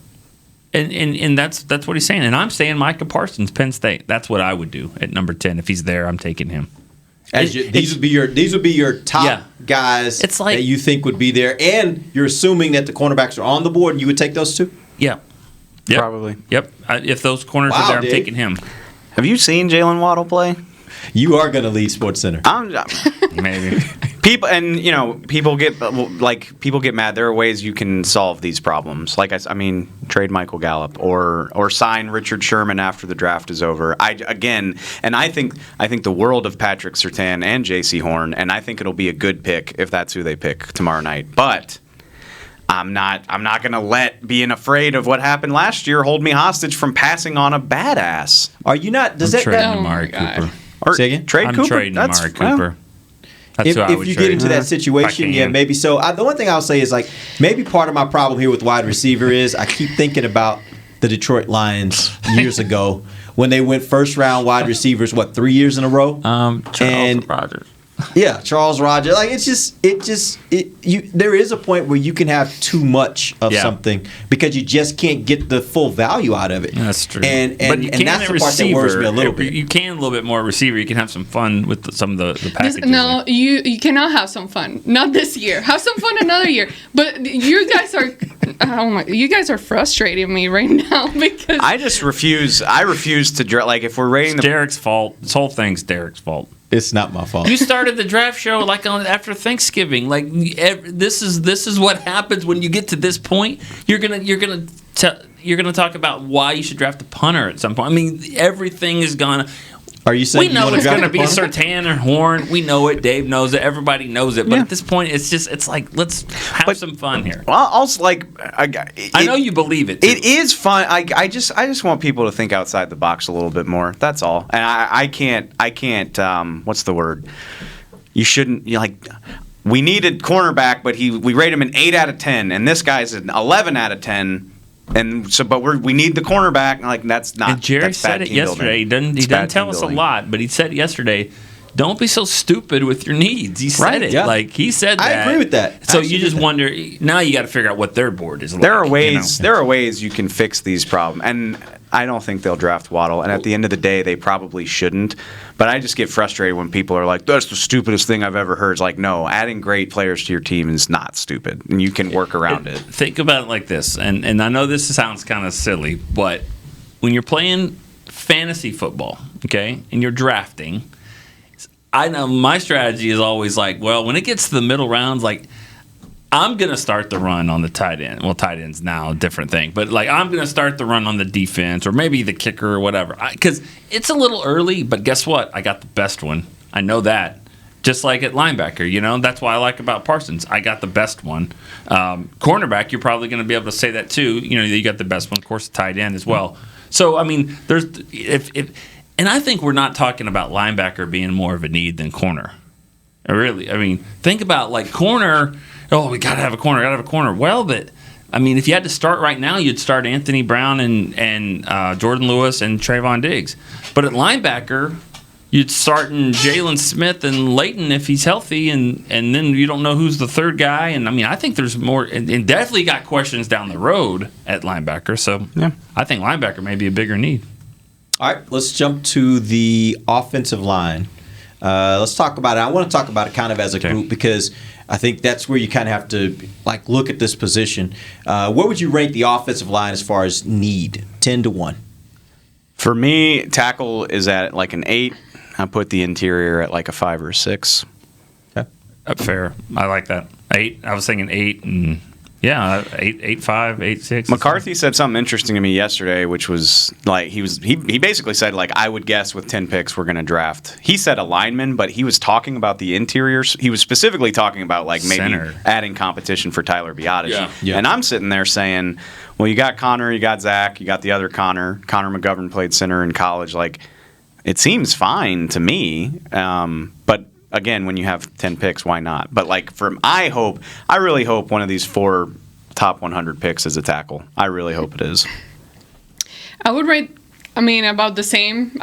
and that's what he's saying. And I'm saying Micah Parsons, Penn State. That's what I would do at number 10 if he's there. I'm taking him. These would be your top guys that you think would be there, and you're assuming that the cornerbacks are on the board, and you would take those two. Yeah, probably. Yep. If those corners are there, I'm taking him. Have you seen Jaylen Waddle play? You are going to lead SportsCenter. Maybe. People get mad. There are ways you can solve these problems. Like trade Michael Gallup or sign Richard Sherman after the draft is over. I think the world of Patrick Surtain and J.C. Horn, and I think it'll be a good pick if that's who they pick tomorrow night. But I'm not going to let being afraid of what happened last year hold me hostage from passing on a badass. Are you not? I'm trading Amari Cooper. Say again? I'm trading Amari Cooper. If you get into that situation, maybe so. The one thing I'll say is maybe part of my problem here with wide receiver is I keep thinking about the Detroit Lions years ago when they went first round wide receivers 3 years in a row. Charles Rogers. Yeah, Charles Rogers. There is a point where you can have too much of something because you just can't get the full value out of it. That's true. And that's the part that worries me a little bit. You can a little bit more receiver. You can have some fun with some of the packages. No, you cannot have some fun. Not this year. Have some fun another year. But you guys are frustrating me right now because I just refuse. I refuse to if we're rating Derek's fault. This whole thing's Derek's fault. It's not my fault. You started the draft show after Thanksgiving. This is what happens when you get to this point. You're gonna talk about why you should draft a punter at some point. Everything is gonna. Are you saying we know it's going to be Sertan? Sertan or Horn? We know it. Dave knows it. Everybody knows it. But at this point, it's like let's have some fun here. Well, also I know you believe it. Too. It is fun. I just want people to think outside the box a little bit more. That's all. And I can't. What's the word? You shouldn't. We needed cornerback, but we rate him an 8 out of 10, and this guy's an 11 out of 10. And so, but we need the cornerback. Like that's not. And Jerry that's said it yesterday. He doesn't tell us a lot, but he said yesterday, "Don't be so stupid with your needs." He said it. Yeah. Like he said that. I agree with that. So you just wonder. Now you got to figure out what their board is like. There are ways. There are ways you can fix these problems, and I don't think they'll draft Waddle. And at the end of the day, they probably shouldn't. But I just get frustrated when people are like, "That's the stupidest thing I've ever heard." It's like, no, adding great players to your team is not stupid, and you can work around it. Think about it like this, and I know this sounds kind of silly, but when you're playing fantasy football, okay, and you're drafting, I know my strategy is always like, well, when it gets to the middle rounds, like I'm going to start the run on the tight end. Well, tight end's now a different thing. But, I'm going to start the run on the defense or maybe the kicker or whatever. Because it's a little early, but guess what? I got the best one. I know that. Just like at linebacker, that's what I like about Parsons. I got the best one. Cornerback, you're probably going to be able to say that too. You got the best one. Of course, tight end as well. So, I mean, there's and I think we're not talking about linebacker being more of a need than corner. Really. I mean, think about corner. Oh, we got to have a corner. Well, but I mean, if you had to start right now, you'd start Anthony Brown and Jordan Lewis and Trayvon Diggs. But at linebacker, you'd start in Jalen Smith and Leighton if he's healthy, and then you don't know who's the third guy. And I mean, I think there's more, and definitely got questions down the road at linebacker. So yeah, I think linebacker may be a bigger need. All right, let's jump to the offensive line. Let's talk about it. I want to talk about it kind of as a group because I think that's where you kind of have to look at this position. Where would you rank the offensive line as far as need? 10-1. For me, tackle is at an 8. I put the interior at a 5 or 6. Okay. Fair. I like that. 8. I was thinking 8 and. Yeah, 8.5, 8.6. McCarthy said something interesting to me yesterday, which was he basically said I would guess with 10 picks we're going to draft. He said a lineman, but he was talking about the interiors. He was specifically talking about maybe Center. adding competition for Tyler Biadasz. Yeah. And I'm sitting there saying, well, you got Connor, you got Zach, you got the other Connor. Connor McGovern played center in college. It seems fine to me, but. Again, when you have 10 picks, why not? But I really hope one of these 4 top 100 picks is a tackle. I really hope it is. I would rate, about the same.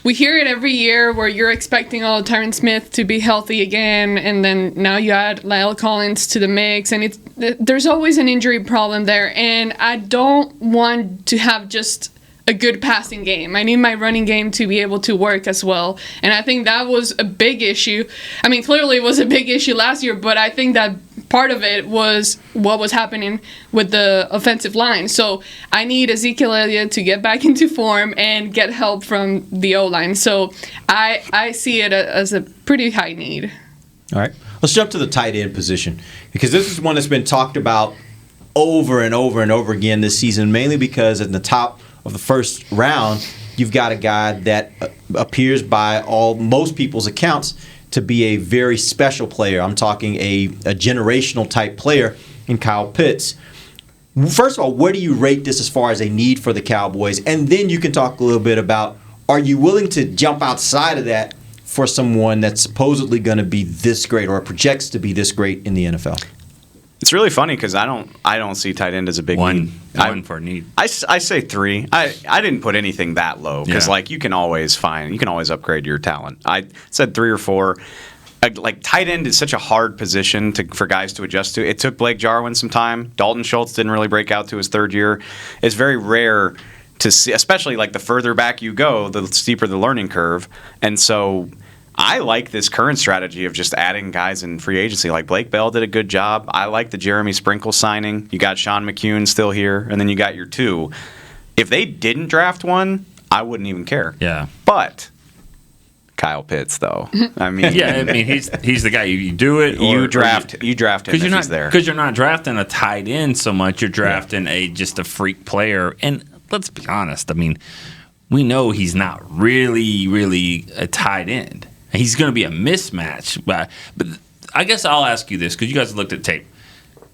We hear it every year where you're expecting Tyron Smith to be healthy again, and then now you add Lyle Collins to the mix, and there's always an injury problem there, and I don't want to have just a good passing game. I need my running game to be able to work as well. And I think that was a big issue. Clearly it was a big issue last year, but I think that part of it was what was happening with the offensive line. So I need Ezekiel Elliott to get back into form and get help from the O-line. So I see it as a pretty high need. All right. Let's jump to the tight end position because this is one that's been talked about over and over and over again this season, mainly because at the top of the first round, you've got a guy that appears by most people's accounts to be a very special player. I'm talking a generational type player in Kyle Pitts. First of all, where do you rate this as far as a need for the Cowboys? And then you can talk a little bit about, are you willing to jump outside of that for someone that's supposedly going to be this great or projects to be this great in the NFL? It's really funny because I don't see tight end as a big need. One for need. I say 3. I didn't put anything that low because you can always upgrade your talent. I said 3 or 4. Tight end is such a hard position for guys to adjust to. It took Blake Jarwin some time. Dalton Schultz didn't really break out to his 3rd year. It's very rare to see, especially the further back you go, the steeper the learning curve. And so I like this current strategy of just adding guys in free agency. Blake Bell did a good job. I like the Jeremy Sprinkle signing. You got Sean McCune still here, and then you got your 2. If they didn't draft one, I wouldn't even care. Yeah. But Kyle Pitts, though. He's the guy. You do it. You draft him if he's there. Because you're not drafting a tight end so much. You're drafting just a freak player. And let's be honest. we know he's not really a tight end. He's going to be a mismatch. But I guess I'll ask you this because you guys looked at tape.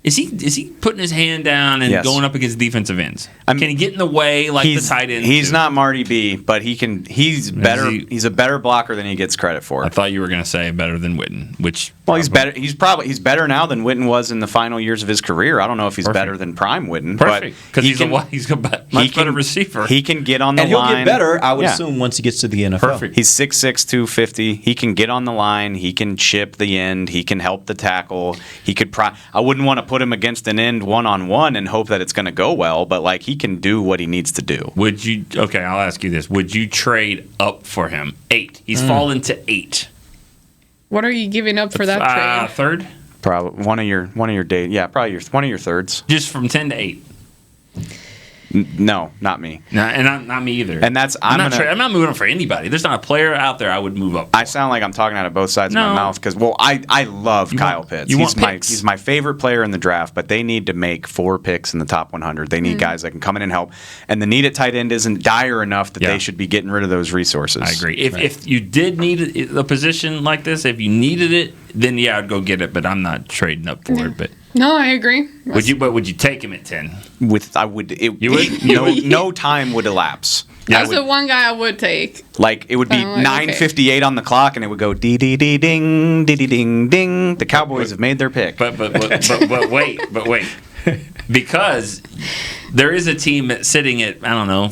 Is he putting his hand down and going up against defensive ends? Can he get in the way like the tight end? He's not Marty B, but he can. He's better. He's a better blocker than he gets credit for. I thought you were going to say better than Witten, which he's better. He's better now than Witten was in the final years of his career. I don't know if he's better than prime Witten, perfect because he's a much better receiver. He can get on the line, and he'll get better. I would assume once he gets to the NFL. Perfect. He's 6'6", 250. He can get on the line. He can chip the end. He can help the tackle. He could. I wouldn't want to put him against an end one-on-one and hope that it's going to go well, but like he can do what he needs to do. Would you? Okay, I'll ask you this: would you trade up for him? 8. He's fallen to 8. What are you giving up for that trade? Third. Probably one of your days. Yeah, probably one of your thirds. Just from 10 to 8. No, not me. No, and not me either. And that's I'm not moving up for anybody. There's not a player out there I would move up for. I sound like I'm talking out of both sides of my mouth because I love Kyle Pitts. He's my favorite player in the draft, but they need to make 4 picks in the top 100. They need guys that can come in and help. And the need at tight end isn't dire enough that they should be getting rid of those resources. I agree. If you did need a position like this, if you needed it, then I'd go get it. But I'm not trading up for it. But no, I agree. Would you take him at 10? I would. No time would elapse. That's the one guy I would take. Like it would be 9:58 on the clock, and it would go dee dee dee ding dee dee ding ding. The Cowboys have made their pick. But wait, because there is a team that's sitting at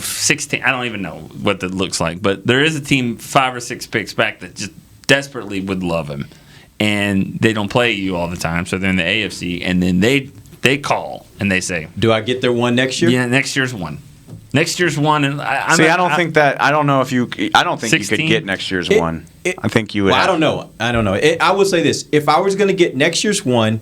16. I don't even know what that looks like, but there is a team 5 or 6 picks back that just desperately would love him, and they don't play you all the time, so they're in the AFC, and then they call and they say, "Do I get their one next year?" Yeah, next year's one. Next year's one, and I don't think you could get next year's one. I think you would. Well, I don't know. I would say this: if I was going to get next year's one,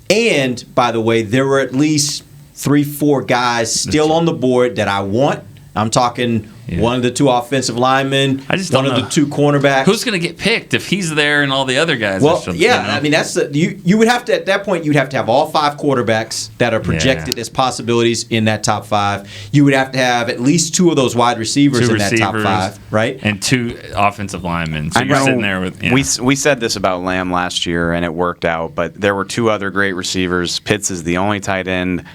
and by the way, there were at least 3-4 guys still on the board that I want. I'm talking one of the 2 offensive linemen, one of the 2 cornerbacks. Who's going to get picked if he's there and all the other guys? Well, I mean that's you would have to at that point you'd have to have all 5 quarterbacks that are projected as possibilities in that top 5. You would have to have at least 2 of those wide receivers in that top 5, right? And 2 offensive linemen. So you're sitting there with. We said this about Lamb last year and it worked out, but there were 2 other great receivers. Pitts is the only tight end.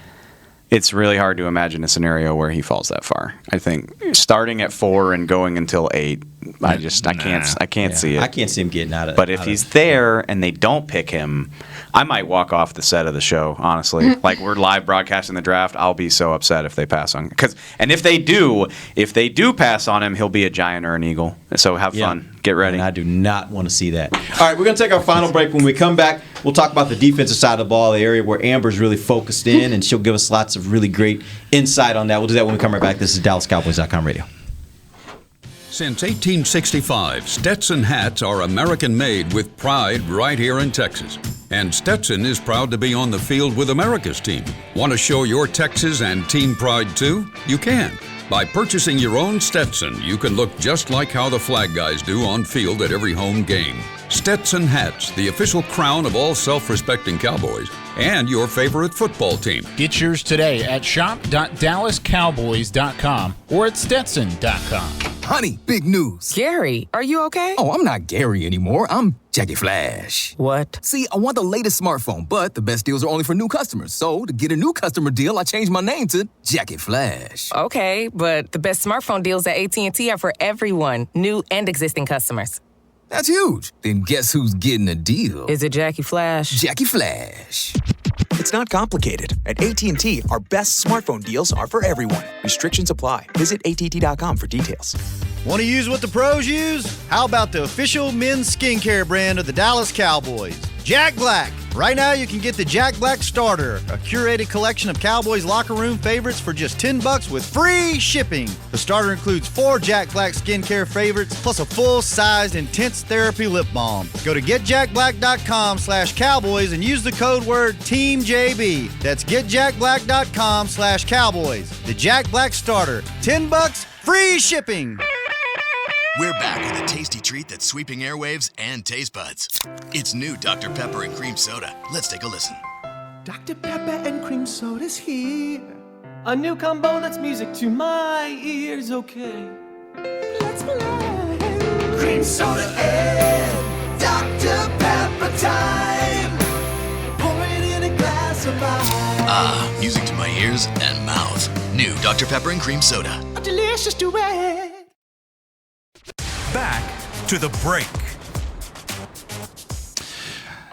It's really hard to imagine a scenario where he falls that far. I think starting at 4 and going until 8, I can't see it. I can't see him getting out of. But if he's there and they don't pick him, I might walk off the set of the show. Honestly, like we're live broadcasting the draft, I'll be so upset if they pass on. And if they do pass on him, he'll be a Giant or an Eagle. So have fun. Get ready. And I do not want to see that. All right, we're going to take our final break. When we come back, we'll talk about the defensive side of the ball, the area where Amber's really focused in, and she'll give us lots of really great insight on that. We'll do that when we come right back. This is DallasCowboys.com radio. Since 1865, Stetson hats are American-made with pride right here in Texas. And Stetson is proud to be on the field with America's team. Want to show your Texas and team pride too? You can. By purchasing your own Stetson, you can look just like how the flag guys do on field at every home game. Stetson hats, the official crown of all self-respecting Cowboys, and your favorite football team. Get yours today at shop.dallascowboys.com or at stetson.com. Honey, big news. Gary, are you okay? Oh, I'm not Gary anymore. I'm Jackie Flash. What? See, I want the latest smartphone, but the best deals are only for new customers. So, to get a new customer deal, I changed my name to Jackie Flash. Okay, but the best smartphone deals at AT&T are for everyone, new and existing customers. That's huge. Then guess who's getting a deal? Is it Jackie Flash? Jackie Flash. It's not complicated. At AT&T, our best smartphone deals are for everyone. Restrictions apply. Visit att.com for details. Want to use what the pros use? How about the official men's skincare brand of the Dallas Cowboys, Jack Black? Right now, you can get the Jack Black Starter, a curated collection of Cowboys locker room favorites for just $10 with free shipping. The starter includes 4 Jack Black skincare favorites, plus a full-sized intense therapy lip balm. Go to getjackblack.com/Cowboys and use the code word TEAMJB. That's getjackblack.com/Cowboys. The Jack Black Starter, $10, free shipping. We're back with a tasty treat that's sweeping airwaves and taste buds. It's new Dr. Pepper and Cream Soda. Let's take a listen. Dr. Pepper and Cream Soda's here. A new combo that's music to my ears, okay. explain. Cream soda and Dr. Pepper time. Pour it in a glass of ice. Music to my ears and mouth. New Dr. Pepper and Cream Soda. A delicious duet. Back to the break.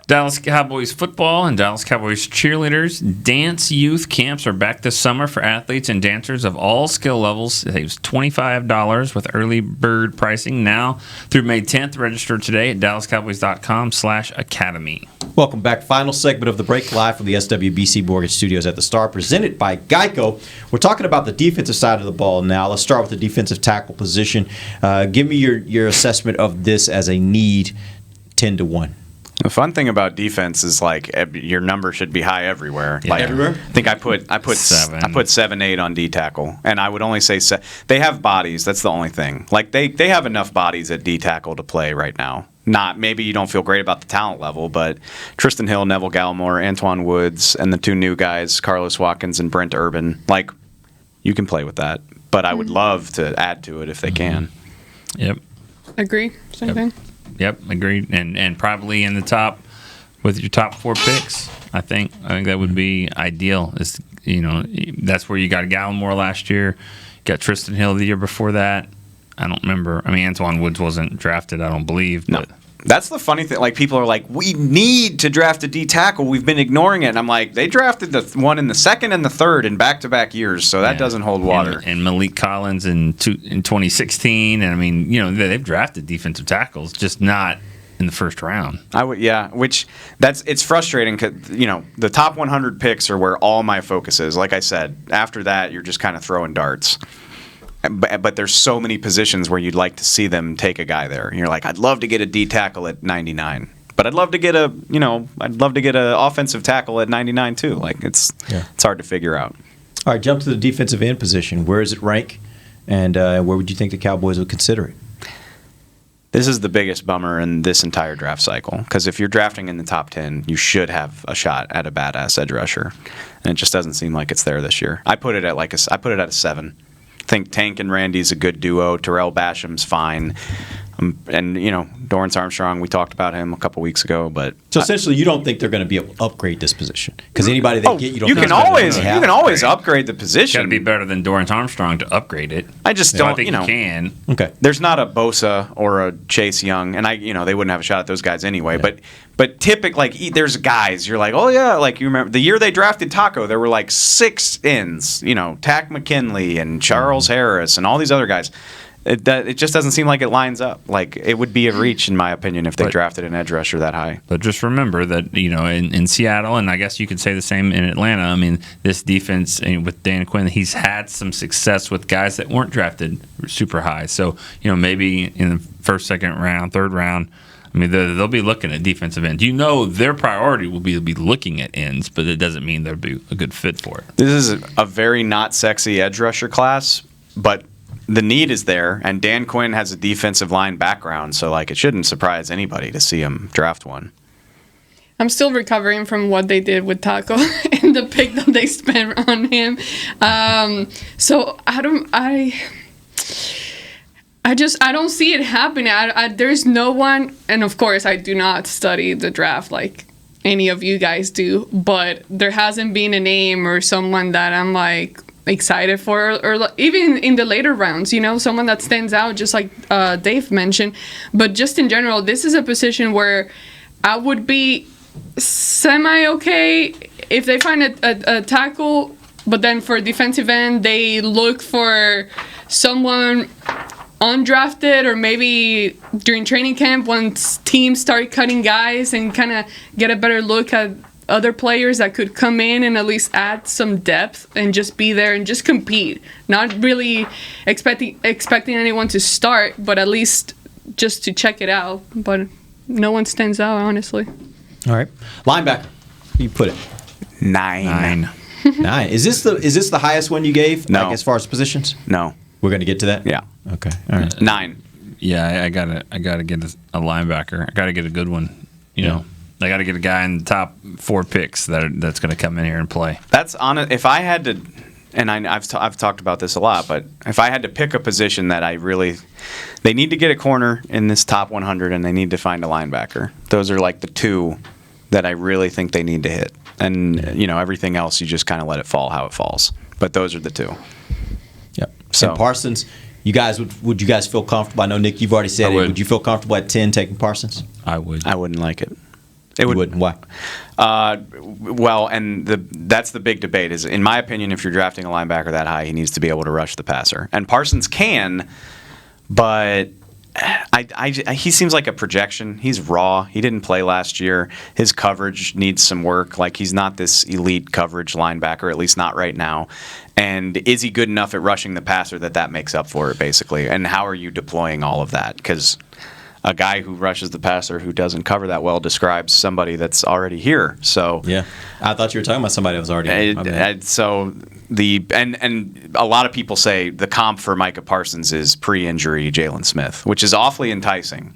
Dallas Cowboys football and Dallas Cowboys cheerleaders dance youth camps are back this summer for athletes and dancers of all skill levels. It was $25 with early bird pricing now through May 10th. Register today at dallascowboys.com/academy. Welcome back. Final segment of the break, live from the SWBC Mortgage Studios at the Star, presented by Geico. We're talking about the defensive side of the ball now. Let's start with the defensive tackle position. Give me your assessment of this as a need 10-1. The fun thing about defense is like your number should be high everywhere. Yeah. Like, Everywhere? I think I put 7-8 on D tackle, and I would only say they have bodies. That's the only thing. Like they have enough bodies at D tackle to play right now. Not maybe you don't feel great about the talent level, but Tristan Hill, Neville Gallimore, Antoine Woods, and the two new guys, Carlos Watkins and Brent Urban. Like you can play with that, but I would love to add to it if they can. Yep. Agree. Same thing. Yep, agreed. And probably in the top with your top 4 picks. I think that would be ideal. Is that's where you got Gallimore last year. You got Tristan Hill the year before that. I don't remember. I mean, Antoine Woods wasn't drafted, I don't believe. But. No. That's the funny thing. Like, people are like, we need to draft a D tackle. We've been ignoring it. And I'm like, they drafted the one in the second and the third in back-to-back years, so that doesn't hold water. And Malik Collins in 2016. And, I mean, they've drafted defensive tackles, just not in the first round. It's frustrating because, the top 100 picks are where all my focus is. Like I said, after that, you're just kind of throwing darts. But there's so many positions where you'd like to see them take a guy there. And you're like, I'd love to get a D tackle at 99, but I'd love to get an offensive tackle at 99 too. Like it's hard to figure out. All right, jump to the defensive end position. Where does it rank, and where would you think the Cowboys would consider it? This is the biggest bummer in this entire draft cycle because if you're drafting in the top 10, you should have a shot at a badass edge rusher, and it just doesn't seem like it's there this year. I put it at a 7. I think Tank and Randy's a good duo. Terrell Basham's fine. And, Dorrance Armstrong, we talked about him a couple weeks ago. But so essentially, you don't think they're going to be able to upgrade this position? Because anybody they get, you can always upgrade the position. Got to be better than Dorrance Armstrong to upgrade it. I just don't. I think you can. Okay. There's not a Bosa or a Chase Young, and they wouldn't have a shot at those guys anyway. Yeah. But typically, there's guys you're like, oh yeah, like you remember the year they drafted Taco, there were like 6 ends. Tack McKinley and Charles Harris and all these other guys. It just doesn't seem like it lines up. Like it would be a reach, in my opinion, if they drafted an edge rusher that high. But just remember that in Seattle, and I guess you could say the same in Atlanta. I mean, this defense with Dan Quinn, he's had some success with guys that weren't drafted super high. So maybe in the first, second round, third round. I mean, they'll be looking at defensive ends. Their priority will be looking at ends, but it doesn't mean they'll be a good fit for it. This is a very not sexy edge rusher class, but the need is there, and Dan Quinn has a defensive line background, so it shouldn't surprise anybody to see him draft one. I'm still recovering from what they did with Taco and the pick that they spent on him. So I don't see it happening. There's no one, and of course I do not study the draft like any of you guys do, but there hasn't been a name or someone that I'm like excited for, or even in the later rounds, someone that stands out, just like Dave mentioned. But just in general, this is a position where I would be semi-okay if they find a tackle, but then for defensive end, they look for someone undrafted, or maybe during training camp once teams start cutting guys and kind of get a better look at other players that could come in and at least add some depth and just be there and just compete. Not really expecting anyone to start, but at least just to check it out. But no one stands out, honestly. All right. Linebacker, you put it? 9. 9. Is this the highest one you gave? No. As far as positions? No. We're going to get to that? Yeah. Okay. All right. 9. Yeah, I gotta get a linebacker. I gotta get a good one. I got to get a guy in the top 4 picks that's going to come in here and play. That's honest. If I had to and I've talked about this a lot, but if I had to pick a position that they need to get a corner in this top 100 and they need to find a linebacker. Those are like the two that I really think they need to hit. And, everything else, you just kind of let it fall how it falls. But those are the two. Yep. So and Parsons, you guys would you guys feel comfortable? I know, Nick, you've already said it. Would you feel comfortable at 10 taking Parsons? I would. I wouldn't like it. Wouldn't. Why? Well, and that's the big debate. Is in my opinion, if you're drafting a linebacker that high, he needs to be able to rush the passer. And Parsons can, but he seems like a projection. He's raw. He didn't play last year. His coverage needs some work. Like, he's not this elite coverage linebacker, at least not right now. And is he good enough at rushing the passer that makes up for it, basically? And how are you deploying all of that? Because a guy who rushes the passer who doesn't cover that well describes somebody that's already here. So yeah, I thought you were talking about somebody that was already here. So and a lot of people say the comp for Micah Parsons is pre-injury Jaylen Smith, which is awfully enticing.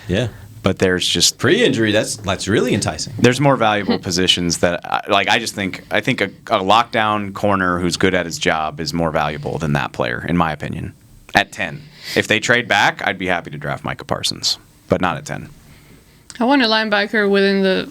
Yeah. But there's just pre-injury. That's really enticing. There's more valuable positions that I think a lockdown corner who's good at his job is more valuable than that player, in my opinion. At 10, if they trade back, I'd be happy to draft Micah Parsons, but not at 10. I want a linebacker within the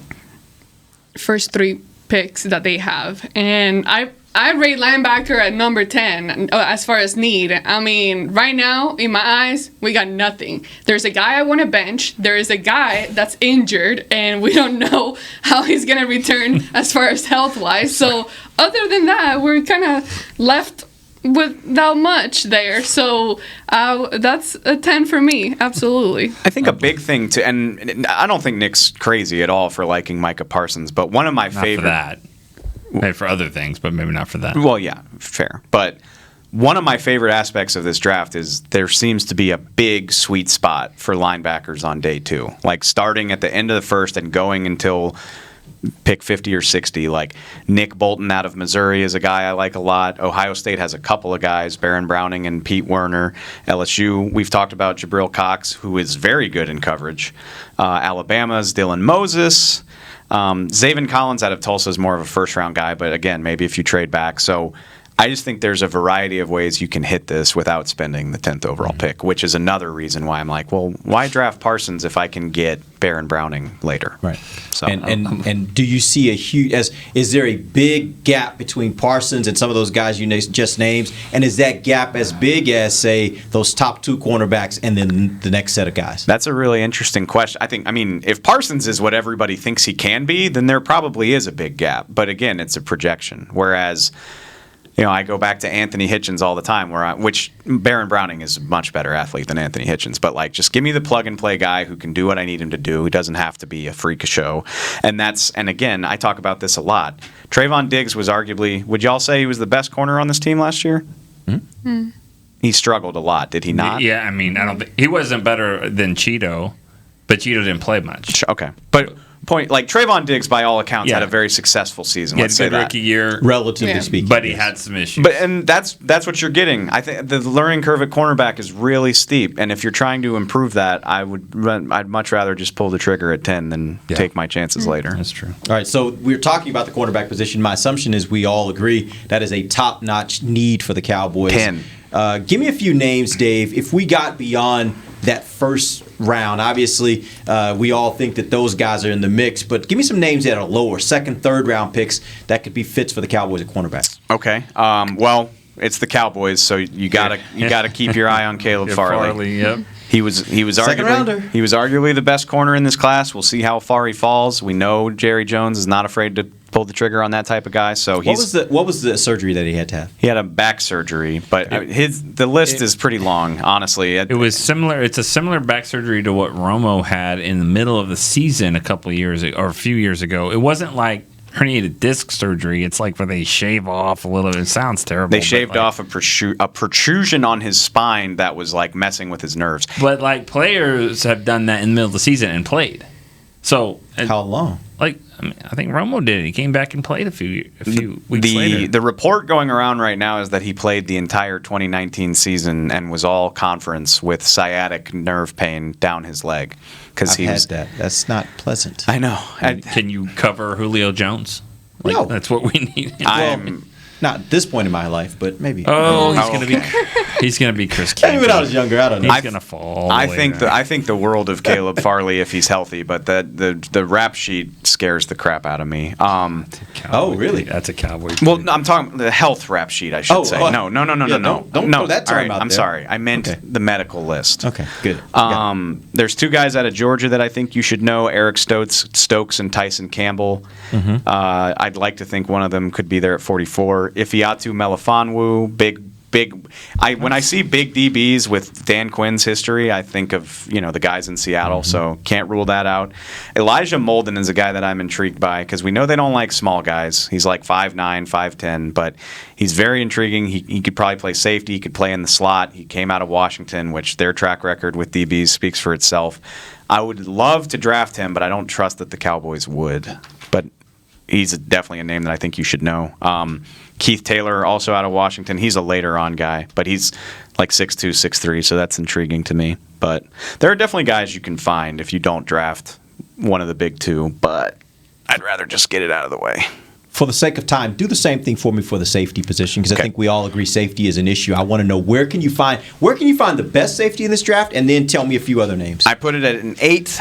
first 3 picks that they have, and I rate linebacker at number 10 as far as need. I mean, right now, in my eyes, we got nothing. There's a guy I want to bench. There is a guy that's injured, and we don't know how he's going to return as far as health-wise. So other than that, we're kind of left without much there. So that's a 10 for me. Absolutely. I think a big thing and I don't think Nick's crazy at all for liking Micah Parsons, but one of my favorite... for that. Maybe for other things, but maybe not for that. Well, yeah, fair. But one of my favorite aspects of this draft is there seems to be a big sweet spot for linebackers on day 2. Like, starting at the end of the first and going until pick 50 or 60. Like, Nick Bolton out of Missouri is a guy I like a lot. Ohio State has a couple of guys, Baron Browning and Pete Werner. LSU, we've talked about Jabril Cox, who is very good in coverage. Alabama's Dylan Moses. Zaven Collins out of Tulsa is more of a first-round guy, but again, maybe if you trade back. So I just think there's a variety of ways you can hit this without spending the 10th overall pick, which is another reason why I'm like, well, why draft Parsons if I can get Baron Browning later? Right. So and do you see a huge is there a big gap between Parsons and some of those guys you just named, and is that gap as big as, say, those top 2 cornerbacks and then the next set of guys? That's a really interesting question. I mean, if Parsons is what everybody thinks he can be, then there probably is a big gap. But again, it's a projection. Whereas, I go back to Anthony Hitchens all the time, which Baron Browning is a much better athlete than Anthony Hitchens. But, like, just give me the plug-and-play guy who can do what I need him to do. He doesn't have to be a freak show. And again, I talk about this a lot. Trayvon Diggs was arguably, would y'all say he was the best corner on this team last year? Mm. He struggled a lot, did he not? Yeah, I mean, I don't think he wasn't better than Cheeto, but Cheeto didn't play much. Okay. But Trayvon Diggs, by all accounts, had a very successful season. He Let's had a say good that. rookie year, relatively speaking, but he had some issues. And that's what you're getting. I think the learning curve at cornerback is really steep, and if you're trying to improve that, I'd much rather just pull the trigger at 10 than take my chances later. That's true. All right, so we're talking about the cornerback position. My assumption is we all agree that is a top-notch need for the Cowboys. 10. Give me a few names, Dave. If we got beyond that first round, obviously we all think that those guys are in the mix, but give me some names that are lower, second, third round picks that could be fits for the Cowboys at cornerback. Okay. Well, it's the Cowboys, so you gotta keep your eye on Caleb Farley. Yep. He was arguably the best corner in this class. We'll see how far he falls. We know Jerry Jones is not afraid to pull the trigger on that type of guy. So what was the surgery that he had to have? He had a back surgery, but the list is pretty long, honestly. It was similar. It's a similar back surgery to what Romo had in the middle of the season a few years ago. It wasn't like herniated disc surgery. It's like where they shave off a little. It sounds terrible. They shaved off a protrusion on his spine that was like messing with his nerves. But like players have done that in the middle of the season and played. So how long? I think Romo did it. He came back and played a few weeks later. The report going around right now is that he played the entire 2019 season and was all conference with sciatic nerve pain down his leg. I've had that. That's not pleasant. I know. Can you cover Julio Jones? No. That's what we need. Not at this point in my life, but maybe. Oh, he's gonna be Chris King. Maybe when I was younger, I don't know. He's gonna fall. I think the world of Caleb Farley if he's healthy, but the rap sheet scares the crap out of me. Oh, really? That's a Cowboy. Well, I'm talking the health rap sheet. I should say. No. Don't throw that term All right, out I'm there. sorry. I meant the medical list. Okay, good. There's two guys out of Georgia that I think you should know: Eric Stokes and Tyson Campbell. Mm-hmm. I'd like to think one of them could be there at 44. Ifeatu Melifonwu, big. When I see big DBs with Dan Quinn's history, I think of the guys in Seattle. So can't rule that out. Elijah Molden is a guy that I'm intrigued by because we know they don't like small guys. He's like 5'9", 5'10", but he's very intriguing. He could probably play safety. He could play in the slot. He came out of Washington, which their track record with DBs speaks for itself. I would love to draft him, but I don't trust that the Cowboys would. But he's definitely a name that I think you should know. Keith Taylor, also out of Washington. He's a later on guy, but he's like 6'2", 6'3", so that's intriguing to me. But there are definitely guys you can find if you don't draft one of the big two, but I'd rather just get it out of the way. For the sake of time, do the same thing for me for the safety position because I think we all agree safety is an issue. I want to know where can you find the best safety in this draft, and then tell me a few other names. I put it at an 8.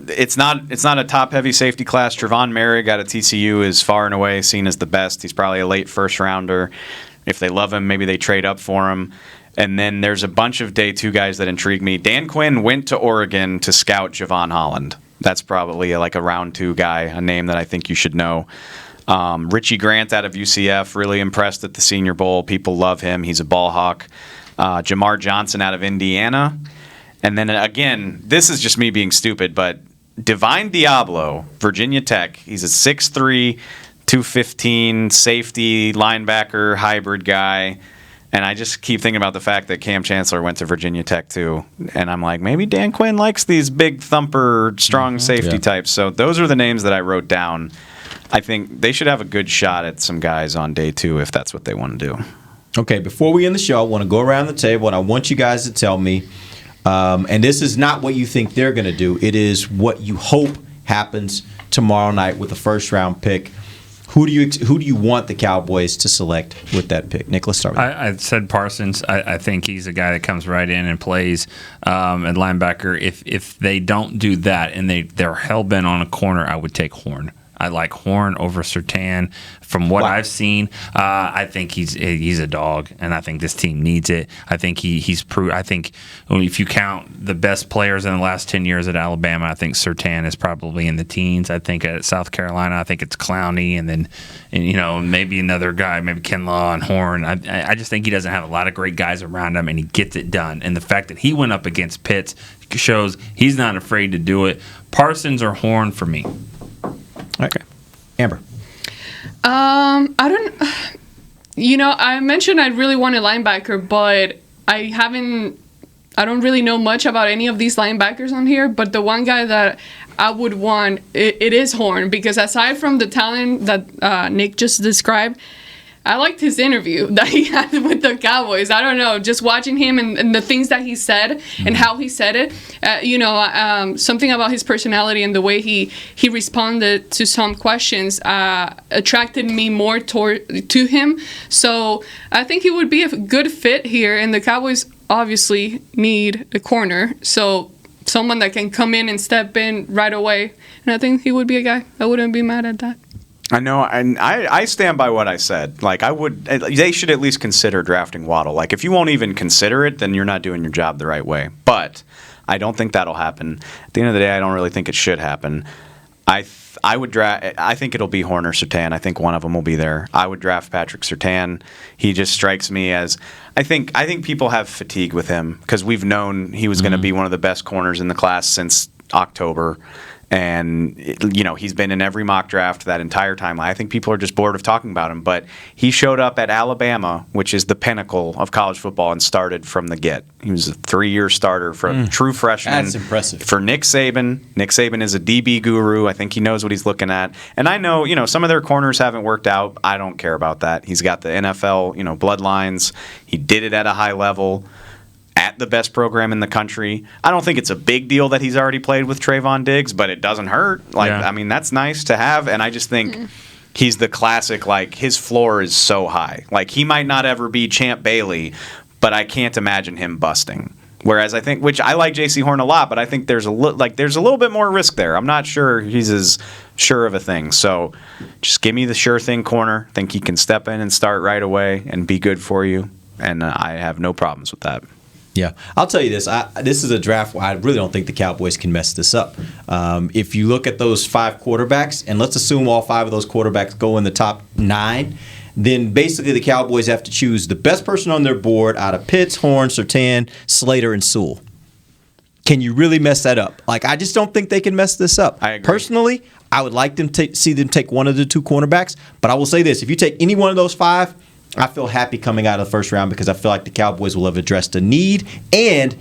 It's not a top heavy safety class. Trayvon Merrick out of TCU is far and away seen as the best. He's probably a late first rounder. If they love him, maybe they trade up for him. And then there's a bunch of day 2 guys that intrigue me. Dan Quinn went to Oregon to scout Javon Holland. That's probably like a round 2 guy, a name that I think you should know. Richie Grant out of UCF, really impressed at the Senior Bowl. People love him. He's a ball hawk. Jamar Johnson out of Indiana. And then again, this is just me being stupid, but Divine Diablo, Virginia Tech. He's a 6'3", 215 safety, linebacker, hybrid guy. And I just keep thinking about the fact that Cam Chancellor went to Virginia Tech too. And I'm like, maybe Dan Quinn likes these big thumper, strong safety types. So those are the names that I wrote down. I think they should have a good shot at some guys on day 2 if that's what they want to do. Okay, before we end the show, I want to go around the table and I want you guys to tell me, and this is not what you think they're going to do. It is what you hope happens tomorrow night with the first round pick. Who do you want the Cowboys to select with that pick? Nick, let's start with you. I said Parsons. I think he's a guy that comes right in and plays at linebacker. If they don't do that and they're hell-bent on a corner, I would take Horn. I like Horn over Surtain. From what I've seen, I think he's a dog, and I think this team needs it. I think he's proved. I think if you count the best players in the last 10 years at Alabama, I think Surtain is probably in the teens. I think at South Carolina, I think it's Clowney, and then maybe another guy, maybe Kinlaw and Horn. I just think he doesn't have a lot of great guys around him, and he gets it done. And the fact that he went up against Pitts shows he's not afraid to do it. Parsons or Horn for me. Okay. Amber. I mentioned I really want a linebacker, but I don't really know much about any of these linebackers on here, but the one guy that I would want, it is Horn, because aside from the talent that Nick just described, I liked his interview that he had with the Cowboys. I don't know, just watching him and the things that he said and how he said it, something about his personality and the way he responded to some questions attracted me more to him. So I think he would be a good fit here, and the Cowboys obviously need a corner. So someone that can come in and step in right away. And I think he would be a guy. I wouldn't be mad at that. I know, and I stand by what I said. Like, they should at least consider drafting Waddle. Like, if you won't even consider it, then you're not doing your job the right way. But I don't think that'll happen. At the end of the day, I don't really think it should happen. I think it'll be Horn or Surtain. I think one of them will be there. I would draft Patrick Surtain. He just strikes me as I think people have fatigue with him because we've known he was going to be one of the best corners in the class since October. And, he's been in every mock draft that entire time. I think people are just bored of talking about him. But he showed up at Alabama, which is the pinnacle of college football, and started from the get. He was a 3-year starter for a true freshman. That's impressive. For Nick Saban. Nick Saban is a DB guru. I think he knows what he's looking at. And I know, some of their corners haven't worked out. I don't care about that. He's got the NFL, bloodlines. He did it at a high level. At the best program in the country. I don't think it's a big deal that he's already played with Trayvon Diggs, but it doesn't hurt. That's nice to have. And I just think he's the classic, like, his floor is so high. Like, he might not ever be Champ Bailey, but I can't imagine him busting. Whereas I think, which I like J.C. Horn a lot, but I think there's a little bit more risk there. I'm not sure he's as sure of a thing. So just give me the sure thing corner. Think he can step in and start right away and be good for you. And I have no problems with that. Yeah, I'll tell you this. This is a draft where I really don't think the Cowboys can mess this up. If you look at those 5 quarterbacks, and let's assume all 5 of those quarterbacks go in the top 9, then basically the Cowboys have to choose the best person on their board out of Pitts, Horn, Surtain, Slater, and Sewell. Can you really mess that up? Like, I just don't think they can mess this up. I agree. Personally, I would like them to see them take one of the 2 cornerbacks, but I will say this. If you take any one of those 5, I feel happy coming out of the first round because I feel like the Cowboys will have addressed a need, and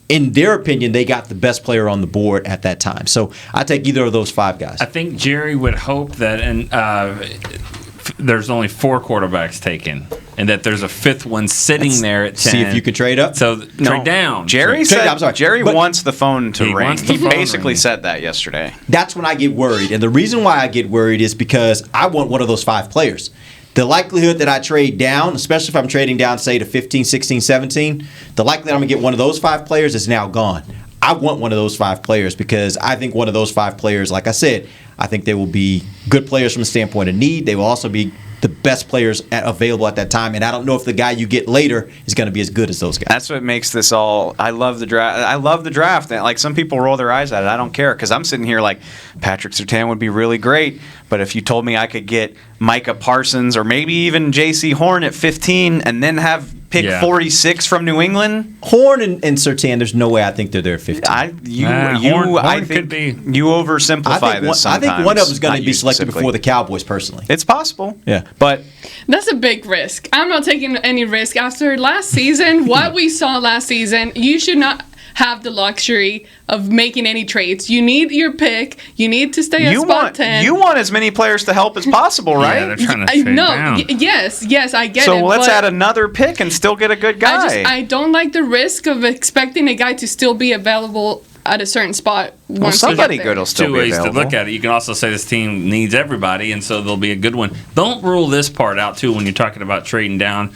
in their opinion, they got the best player on the board at that time. So I take either of those 5 guys. I think Jerry would hope that there's only 4 quarterbacks taken, and that there's a 5th one sitting there at 10. See if you can trade up. So trade down. Jerry wants the phone to ring. He basically ring. said that yesterday. That's when I get worried. And the reason why I get worried is because I want one of those 5 players. The likelihood that I trade down, especially if I'm trading down, say, to 15, 16, 17, the likelihood I'm going to get one of those 5 players is now gone. I want one of those 5 players because I think one of those 5 players, like I said, I think they will be good players from a standpoint of need. They will also be the best players available at that time, and I don't know if the guy you get later is going to be as good as those guys. That's what makes this all. I love the draft. I love the draft. Like, some people roll their eyes at it. I don't care because I'm sitting here like Patrick Surtain would be really great, but if you told me I could get Micah Parsons or maybe even J.C. Horn at 15 and then have pick 46 from New England, Horn and Surtain, there's no way I think they're there at 15. I think you oversimplify this. I think one of them is going to be selected specifically before the Cowboys. Personally, it's possible. Yeah, but that's a big risk. I'm not taking any risk after last season. What we saw last season, you should not have the luxury of making any trades. You need your pick. You need to stay at spot 10. You want as many players to help as possible, right? Yeah, they're trying to trade down. Yes, I get it. So let's add another pick and still get a good guy. I don't like the risk of expecting a guy to still be available at a certain spot. Well, somebody good will still be available. 2 ways to look at it. You can also say this team needs everybody, and so there'll be a good one. Don't rule this part out, too, when you're talking about trading down.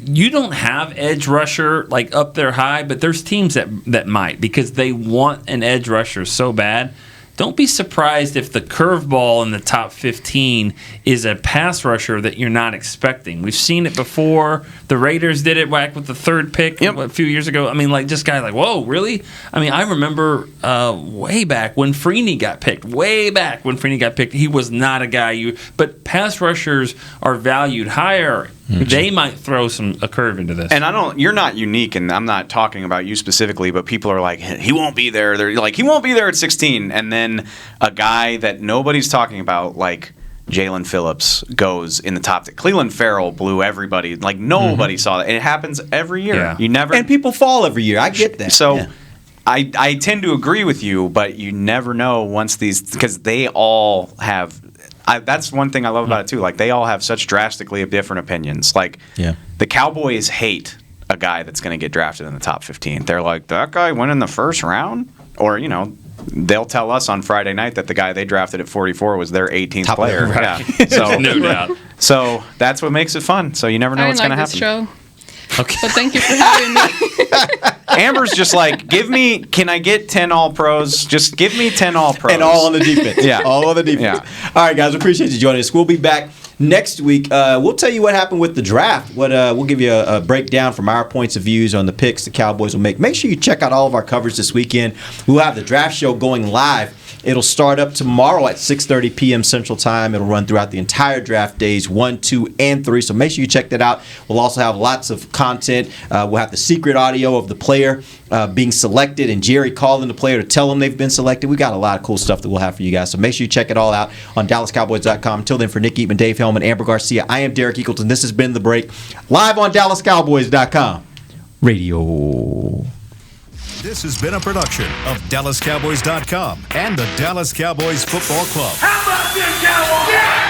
You don't have edge rusher like up there high, but there's teams that might because they want an edge rusher so bad. Don't be surprised if the curveball in the top 15 is a pass rusher that you're not expecting. We've seen it before. The Raiders did it back with the 3rd pick a few years ago. I mean, like, just guys like, whoa, really? I mean, I remember way back when Freeney got picked. He was not a guy but pass rushers are valued higher. Mm-hmm. They might throw a curve into this. And you're not unique, and I'm not talking about you specifically, but people are like, he won't be there. They're like, he won't be there at 16. And then a guy that nobody's talking about, like Jalen Phillips, goes in the top 10. Cleveland Farrell blew everybody. Like, nobody saw that. And it happens every year. Yeah. You never. And people fall every year. I get that. So I tend to agree with you, but you never know once because they all have. That's one thing I love about it too. Like, they all have such drastically different opinions. Like, the Cowboys hate a guy that's going to get drafted in the top 15. They're like, that guy went in the first round, or they'll tell us on Friday night that the guy they drafted at 44 was their 18th top player. Right. Yeah, so no doubt. So that's what makes it fun. So you never know what's going to happen. Show. Okay. But thank you for having me. Amber's just like, can I get 10 All-Pros? Just give me 10 All-Pros. And all on the defense. Yeah. All on the defense. Yeah. All right, guys, we appreciate you joining us. We'll be back next week. We'll tell you what happened with the draft. We'll give you a breakdown from our points of views on the picks the Cowboys will make. Make sure you check out all of our coverage this weekend. We'll have the draft show going live. It'll start up tomorrow at 6:30 p.m. Central Time. It'll run throughout the entire draft days 1, 2, and 3. So make sure you check that out. We'll also have lots of content. We'll have the secret audio of the player being selected and Jerry calling the player to tell them they've been selected. We got a lot of cool stuff that we'll have for you guys. So make sure you check it all out on DallasCowboys.com. Until then, for Nick Eatman, Dave Hellman, Amber Garcia, I am Derek Eagleton. This has been The Break, live on DallasCowboys.com radio. This has been a production of DallasCowboys.com and the Dallas Cowboys Football Club. How about this, Cowboys? Yeah!